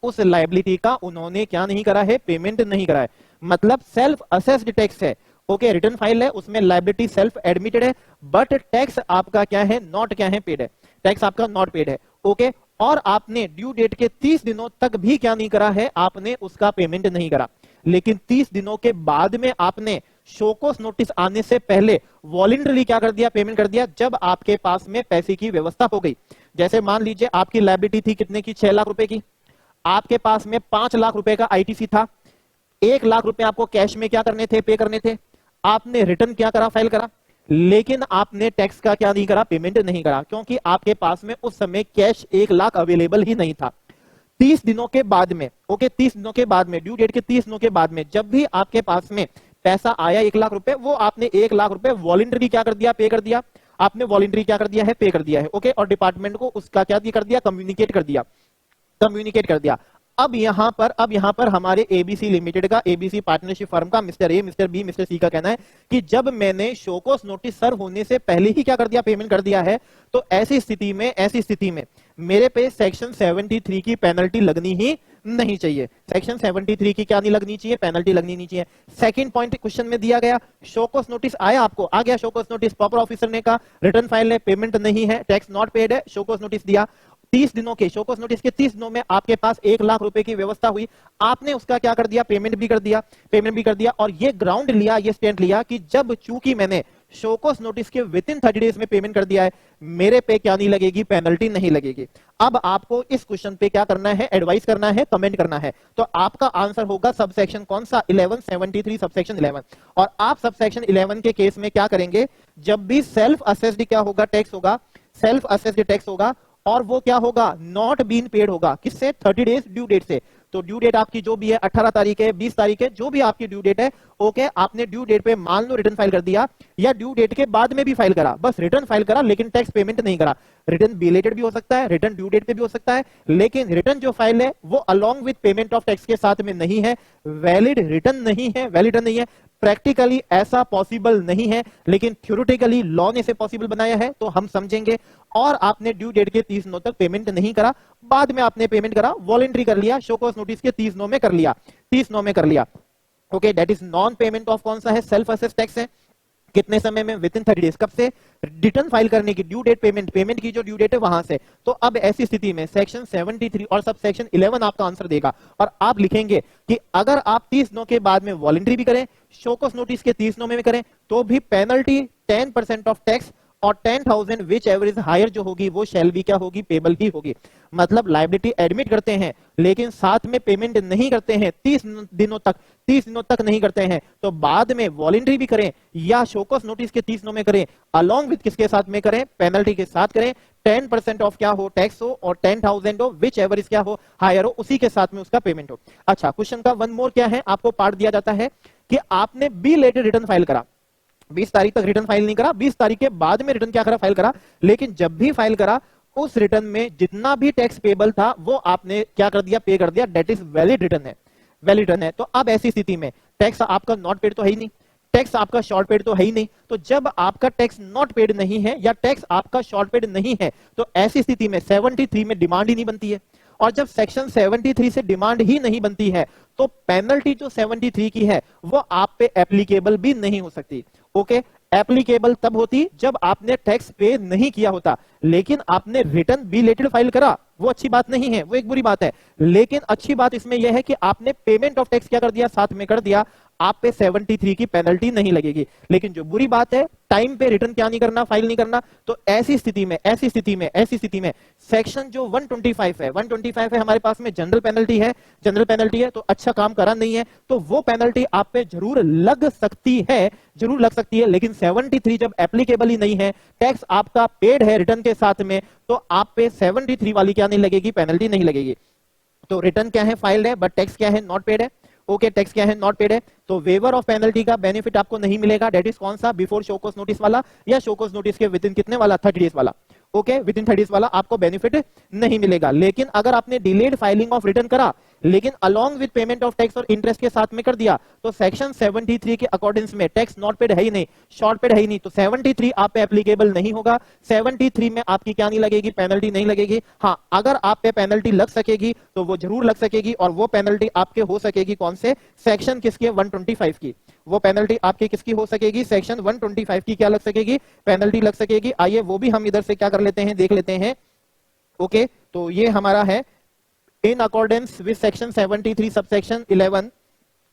उस लायबिलिटी का उन्होंने क्या नहीं करा है, पेमेंट नहीं करा है। मतलब सेल्फ असेस्ड टैक्स है। ओके, रिटर्न फाइल है, उसमें लायबिलिटी सेल्फ एडमिटेड है, बट टैक्स आपका क्या है, नॉट क्या है, पेड है। टैक्स आपका नॉट पेड है। ओके, और आपने ड्यू डेट के 30 दिनों तक भी क्या नहीं करा है, आपने उसका पेमेंट नहीं करा। लेकिन 30 दिनों के बाद में आपने शोकॉस नोटिस आने से पहले वॉलंटरी क्या कर दिया, पेमेंट कर दिया, जब आपके पास में पैसे की व्यवस्था हो गई। जैसे मान लीजिए आपकी लायबिलिटी थी कितने की, 6 लाख रुपए की, आपके पास में 5 लाख रुपए का आईटीसी था, 1 लाख रुपए आपको कैश में क्या करने थे, पे करने थे। आपने रिटर्न क्या करा, फाइल करा, लेकिन आपने टैक्स का क्या नहीं करा, पेमेंट नहीं करा, क्योंकि आपके पास में उस समय कैश 1 लाख अवेलेबल ही नहीं था। 30 दिनों के बाद में, ओके, 30 दिनों के बाद में, ड्यू डेट के 30 दिनों के बाद में जब भी आपके पास में पैसा आया 1 लाख रुपए, वो आपने 1 लाख रुपए वॉलंटरी क्या कर दिया, पे कर दिया, आपने वॉलंटरी क्या कर दिया है, पे कर दिया है। ओके, और डिपार्टमेंट को उसका क्या कर दिया, कम्युनिकेट कर दिया, कम्युनिकेट कर दिया। अब यहां पर हमारे एबीसी लिमिटेड का, एबीसी पार्टनरशिप फर्म का mister A, mister B, mister C का कहना है कि जब मैंने शोकॉज नोटिस सर्व होने से पहले ही क्या कर दिया, पेमेंट कर दिया है, तो ऐसी स्थिति में मेरे पे सेक्शन 73 की पेनल्टी लगनी ही नहीं चाहिए। सेक्शन 73 की क्या नहीं लगनी चाहिए, पेनल्टी लगनी नहीं चाहिए। सेकंड पॉइंट क्वेश्चन में दिया गया, शोकॉज नोटिस आया, आपको आ गया शोकॉज नोटिस, प्रॉपर ऑफिसर ने कहा रिटर्न फाइल है, पेमेंट नहीं है, टैक्स नॉट पेड है, शोकॉज नोटिस दिया। 30 दिनों के शोकॉज नोटिस के 30 दिनों में आपके पास 1 लाख रुपए की व्यवस्था हुई, आपने उसका क्या कर दिया, पेमेंट भी कर दिया, और ये ग्राउंड लिया, ये स्टैंड लिया कि जब चूंकि मैंने शोकॉज नोटिस के विद इन 30 डेज में पेमेंट कर दिया है, मेरे पे क्या नहीं लगेगी, पेनल्टी नहीं लगेगी। अब आपको इस क्वेश्चन पे क्या करना है, एडवाइस करना है, कमेंट करना है। तो आपका आंसर होगा सबसेक्शन कौन सा, 1173 सबसेक्शन 11। और आप सबसेक्शन 11 के केस में क्या करेंगे, जब भी सेल्फ असेस्ड क्या होगा, टैक्स होगा, सेल्फ असेस्ड टैक्स होगा, और वो क्या होगा, नॉट बीन पेड होगा, किससे, 30 डेज ड्यू डेट से। तो ड्यू डेट आपकी जो भी है 18 तारीख है, 20 तारीख है, जो भी आपकी ड्यू डेट है, ओके, आपने ड्यू डेट पे मान लो रिटर्न फाइल कर दिया, या ड्यू डेट के बाद में भी फाइल करा, बस रिटर्न फाइल करा लेकिन टैक्स पेमेंट नहीं करा। रिटर्न बिलेटेड भी हो सकता है, रिटर्न ड्यू डेट पे भी हो सकता है, लेकिन रिटर्न जो फाइल है वो along with payment of tax के साथ में नहीं है, वैलिड रिटर्न नहीं है, वैलिड नहीं है। प्रैक्टिकली ऐसा पॉसिबल नहीं है, लेकिन थ्योरेटिकली लॉ ने इसे पॉसिबल बनाया है, तो हम समझेंगे। और आपने ड्यू डेट के 30 दिनों तक पेमेंट नहीं करा, बाद में आपने पेमेंट करा, वॉलंटरी कर लिया, शोकॉज नोटिस के 30 दिनों में कर लिया, 30 दिनों में कर लिया। Okay, that is non payment of कौन सा है, सेल्फ असेस टैक्स है। कितने समय में, विद इन 30 डेज, कब से, रिटर्न फाइल करने की ड्यू डेट, पेमेंट की जो ड्यू डेट है वहां से। तो अब ऐसी स्थिति में सेक्शन 73 और सब सेक्शन 11 आपका आंसर देगा, और आप लिखेंगे कि अगर आप 30 दिनों के बाद में वॉलंटरी भी करें, शोकॉज नोटिस के 30 दिनों में भी करें, तो भी पेनल्टी 10% ऑफ टैक्स और 10,000 विच एवर इज हायर जो होगी वो शैल भी क्या होगी, पेबल ही होगी। मतलब लायबिलिटी एडमिट करते हैं लेकिन साथ में पेमेंट नहीं करते हैं 30 दिनों तक नहीं करते हैं, तो बाद में वॉलंटरी भी करें या शोकॉज नोटिस के 30 दिनों में करें, अलोंग विद किसके साथ में करें, पेनल्टी के साथ करें, 10% ऑफ क्या हो, टैक्स हो, और 10,000 हो, विच एवर इज क्या हो, हायर हो, उसी के साथ में उसका पेमेंट हो। अच्छा, क्वेश्चन का वन मोर क्या है, आपको पार्ट दिया जाता है कि आपने बी लेटेड रिटर्न फाइल करा, 20 तारीख तक रिटर्न फाइल नहीं करा, 20 तारीख के बाद में रिटर्न क्या करा, फाइल करा, लेकिन जब भी फाइल करा उस रिटर्न में जितना भी टैक्स पेबल था वो आपने क्या कर दिया, पे कर दिया, दैट इज वैलिड रिटर्न है, वैलिड रिटर्न है। तो अब ऐसी स्थिति में टैक्स आपका नॉट पेड तो है ही नहीं, टैक्स आपका शॉर्ट पेड तो है ही नहीं, तो जब आपका टैक्स नॉट पेड नहीं है या टैक्स आपका शॉर्ट पेड नहीं है, तो ऐसी स्थिति में 73 में डिमांड ही नहीं बनती है। और जब सेक्शन 73 से डिमांड ही नहीं बनती है तो पेनल्टी जो 73 की है वो आप पे एप्लीकेबल भी नहीं हो सकती। ओके, एप्लीकेबल तब होती जब आपने टैक्स पे नहीं किया होता, लेकिन आपने रिटर्न बिलेटेड फाइल करा, वो अच्छी बात नहीं है, वो एक बुरी बात है। लेकिन अच्छी बात इसमें यह है कि आपने पेमेंट ऑफ टैक्स क्या कर दिया, साथ में कर दिया, आप पे 73 की पेनल्टी नहीं लगेगी। लेकिन जो बुरी बात है, टाइम पे रिटर्न क्या नहीं करना, फाइल नहीं करना, तो ऐसी स्थिति में सेक्शन जो 125 है, 125 है हमारे पास में, जनरल पेनल्टी है, तो अच्छा काम करा नहीं है तो वो पेनल्टी आप पे जरूर लग सकती है, लेकिन 73 जब एप्लीकेबल ही नहीं है, टैक्स आपका पेड है रिटर्न के साथ में, तो आप पे 73 वाली क्या नहीं लगेगी, पेनल्टी नहीं लगेगी। तो रिटर्न क्या है, फाइल्ड है, बट टैक्स क्या है, नॉट पेड है। ओके, टैक्स क्या है, नॉट पेड है, तो वेवर ऑफ पेनल्टी का बेनिफिट आपको नहीं मिलेगा। दैट इज कौन सा, बिफोर शोकॉज नोटिस वाला या शोकॉज नोटिस के विद इन कितने वाला, 30 डेज वाला। ओके, विद इन 30 डेज वाला आपको बेनिफिट नहीं मिलेगा। लेकिन अगर आपने डिलेड फाइलिंग ऑफ रिटर्न करा लेकिन along with payment of tax और इंटरेस्ट के साथ में कर दिया, तो सेक्शन 73 के अकॉर्डिंग्स में टैक्स नॉट पेड है ही नहीं, शॉर्ट पेड है ही नहीं, तो 73 आप पे एप्लीकेबल नहीं होगा। 73 में आपकी क्या नहीं लगेगी, पेनल्टी नहीं लगेगी। हाँ, अगर आप पे पेनल्टी लग सकेगी तो वो जरूर लग सकेगी, और वो पेनल्टी आपके हो सकेगी कौन से, सेक्शन किसके, 125 की। वो पेनल्टी आपके किसकी हो सकेगी, सेक्शन 125 की क्या लग सकेगी, पेनल्टी लग सकेगी। आइए वो भी हम इधर से क्या कर लेते हैं, देख लेते हैं। ओके, तो ये हमारा है in accordance with section 73 subsection 11।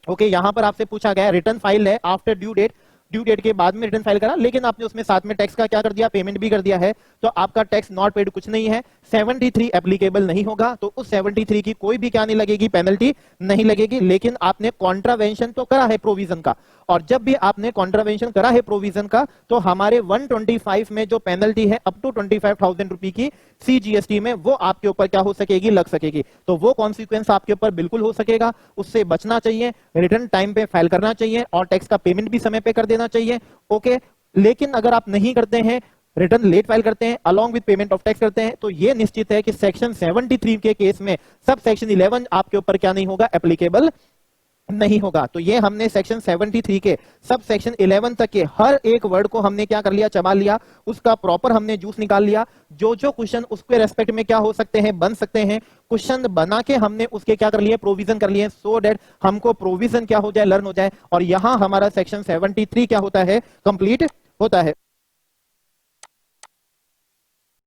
Okay, यहां पर आपसे पूछा गया रिटर्न फाइल है आफ्टर ड्यू डेट के बाद में रिटर्न फाइल करा, लेकिन आपने उसमें साथ में टैक्स का क्या कर दिया, पेमेंट भी कर दिया है, तो आपका टैक्स नॉट पेड कुछ नहीं है, 73 एप्लीकेबल नहीं होगा, तो उस 73 की कोई भी क्या नहीं लगेगी, पेनल्टी नहीं लगेगी। लेकिन आपने कॉन्ट्रावेंशन तो करा है प्रोविजन का, और जब भी आपने कॉन्ट्रावेंशन करा है प्रोविजन का, तो हमारे 125 में जो पेनल्टी है अप टू 25,000 रुपए की CGST में, वो आपके ऊपर क्या हो सकेगी, लग सकेगी। तो वो कॉन्सिक्वेंस आपके ऊपर बिल्कुल हो सकेगा, उससे बचना चाहिए। रिटर्न टाइम पे फाइल करना चाहिए और टैक्स का पेमेंट भी समय पे कर देना चाहिए। ओके, लेकिन अगर आप नहीं करते हैं, रिटर्न लेट फाइल करते हैं, along with payment of tax करते हैं, तो ये निश्चित है कि सेक्शन 73 के केस में सब सेक्शन 11 आपके ऊपर क्या नहीं होगा, एप्लीकेबल नहीं होगा। तो ये हमने सेक्शन 73 के सब सेक्शन 11 तक के हर एक वर्ड को हमने क्या कर लिया, चबा लिया, उसका प्रॉपर हमने जूस निकाल लिया। जो जो क्वेश्चन उसके रेस्पेक्ट में क्या हो सकते हैं, बन सकते हैं, क्वेश्चन बना के हमने उसके क्या कर लिए, प्रोविजन कर लिए, सो दैट हमको प्रोविजन क्या हो जाए, लर्न हो जाए। और यहां हमारा सेक्शन 73 क्या होता है, कंप्लीट होता है।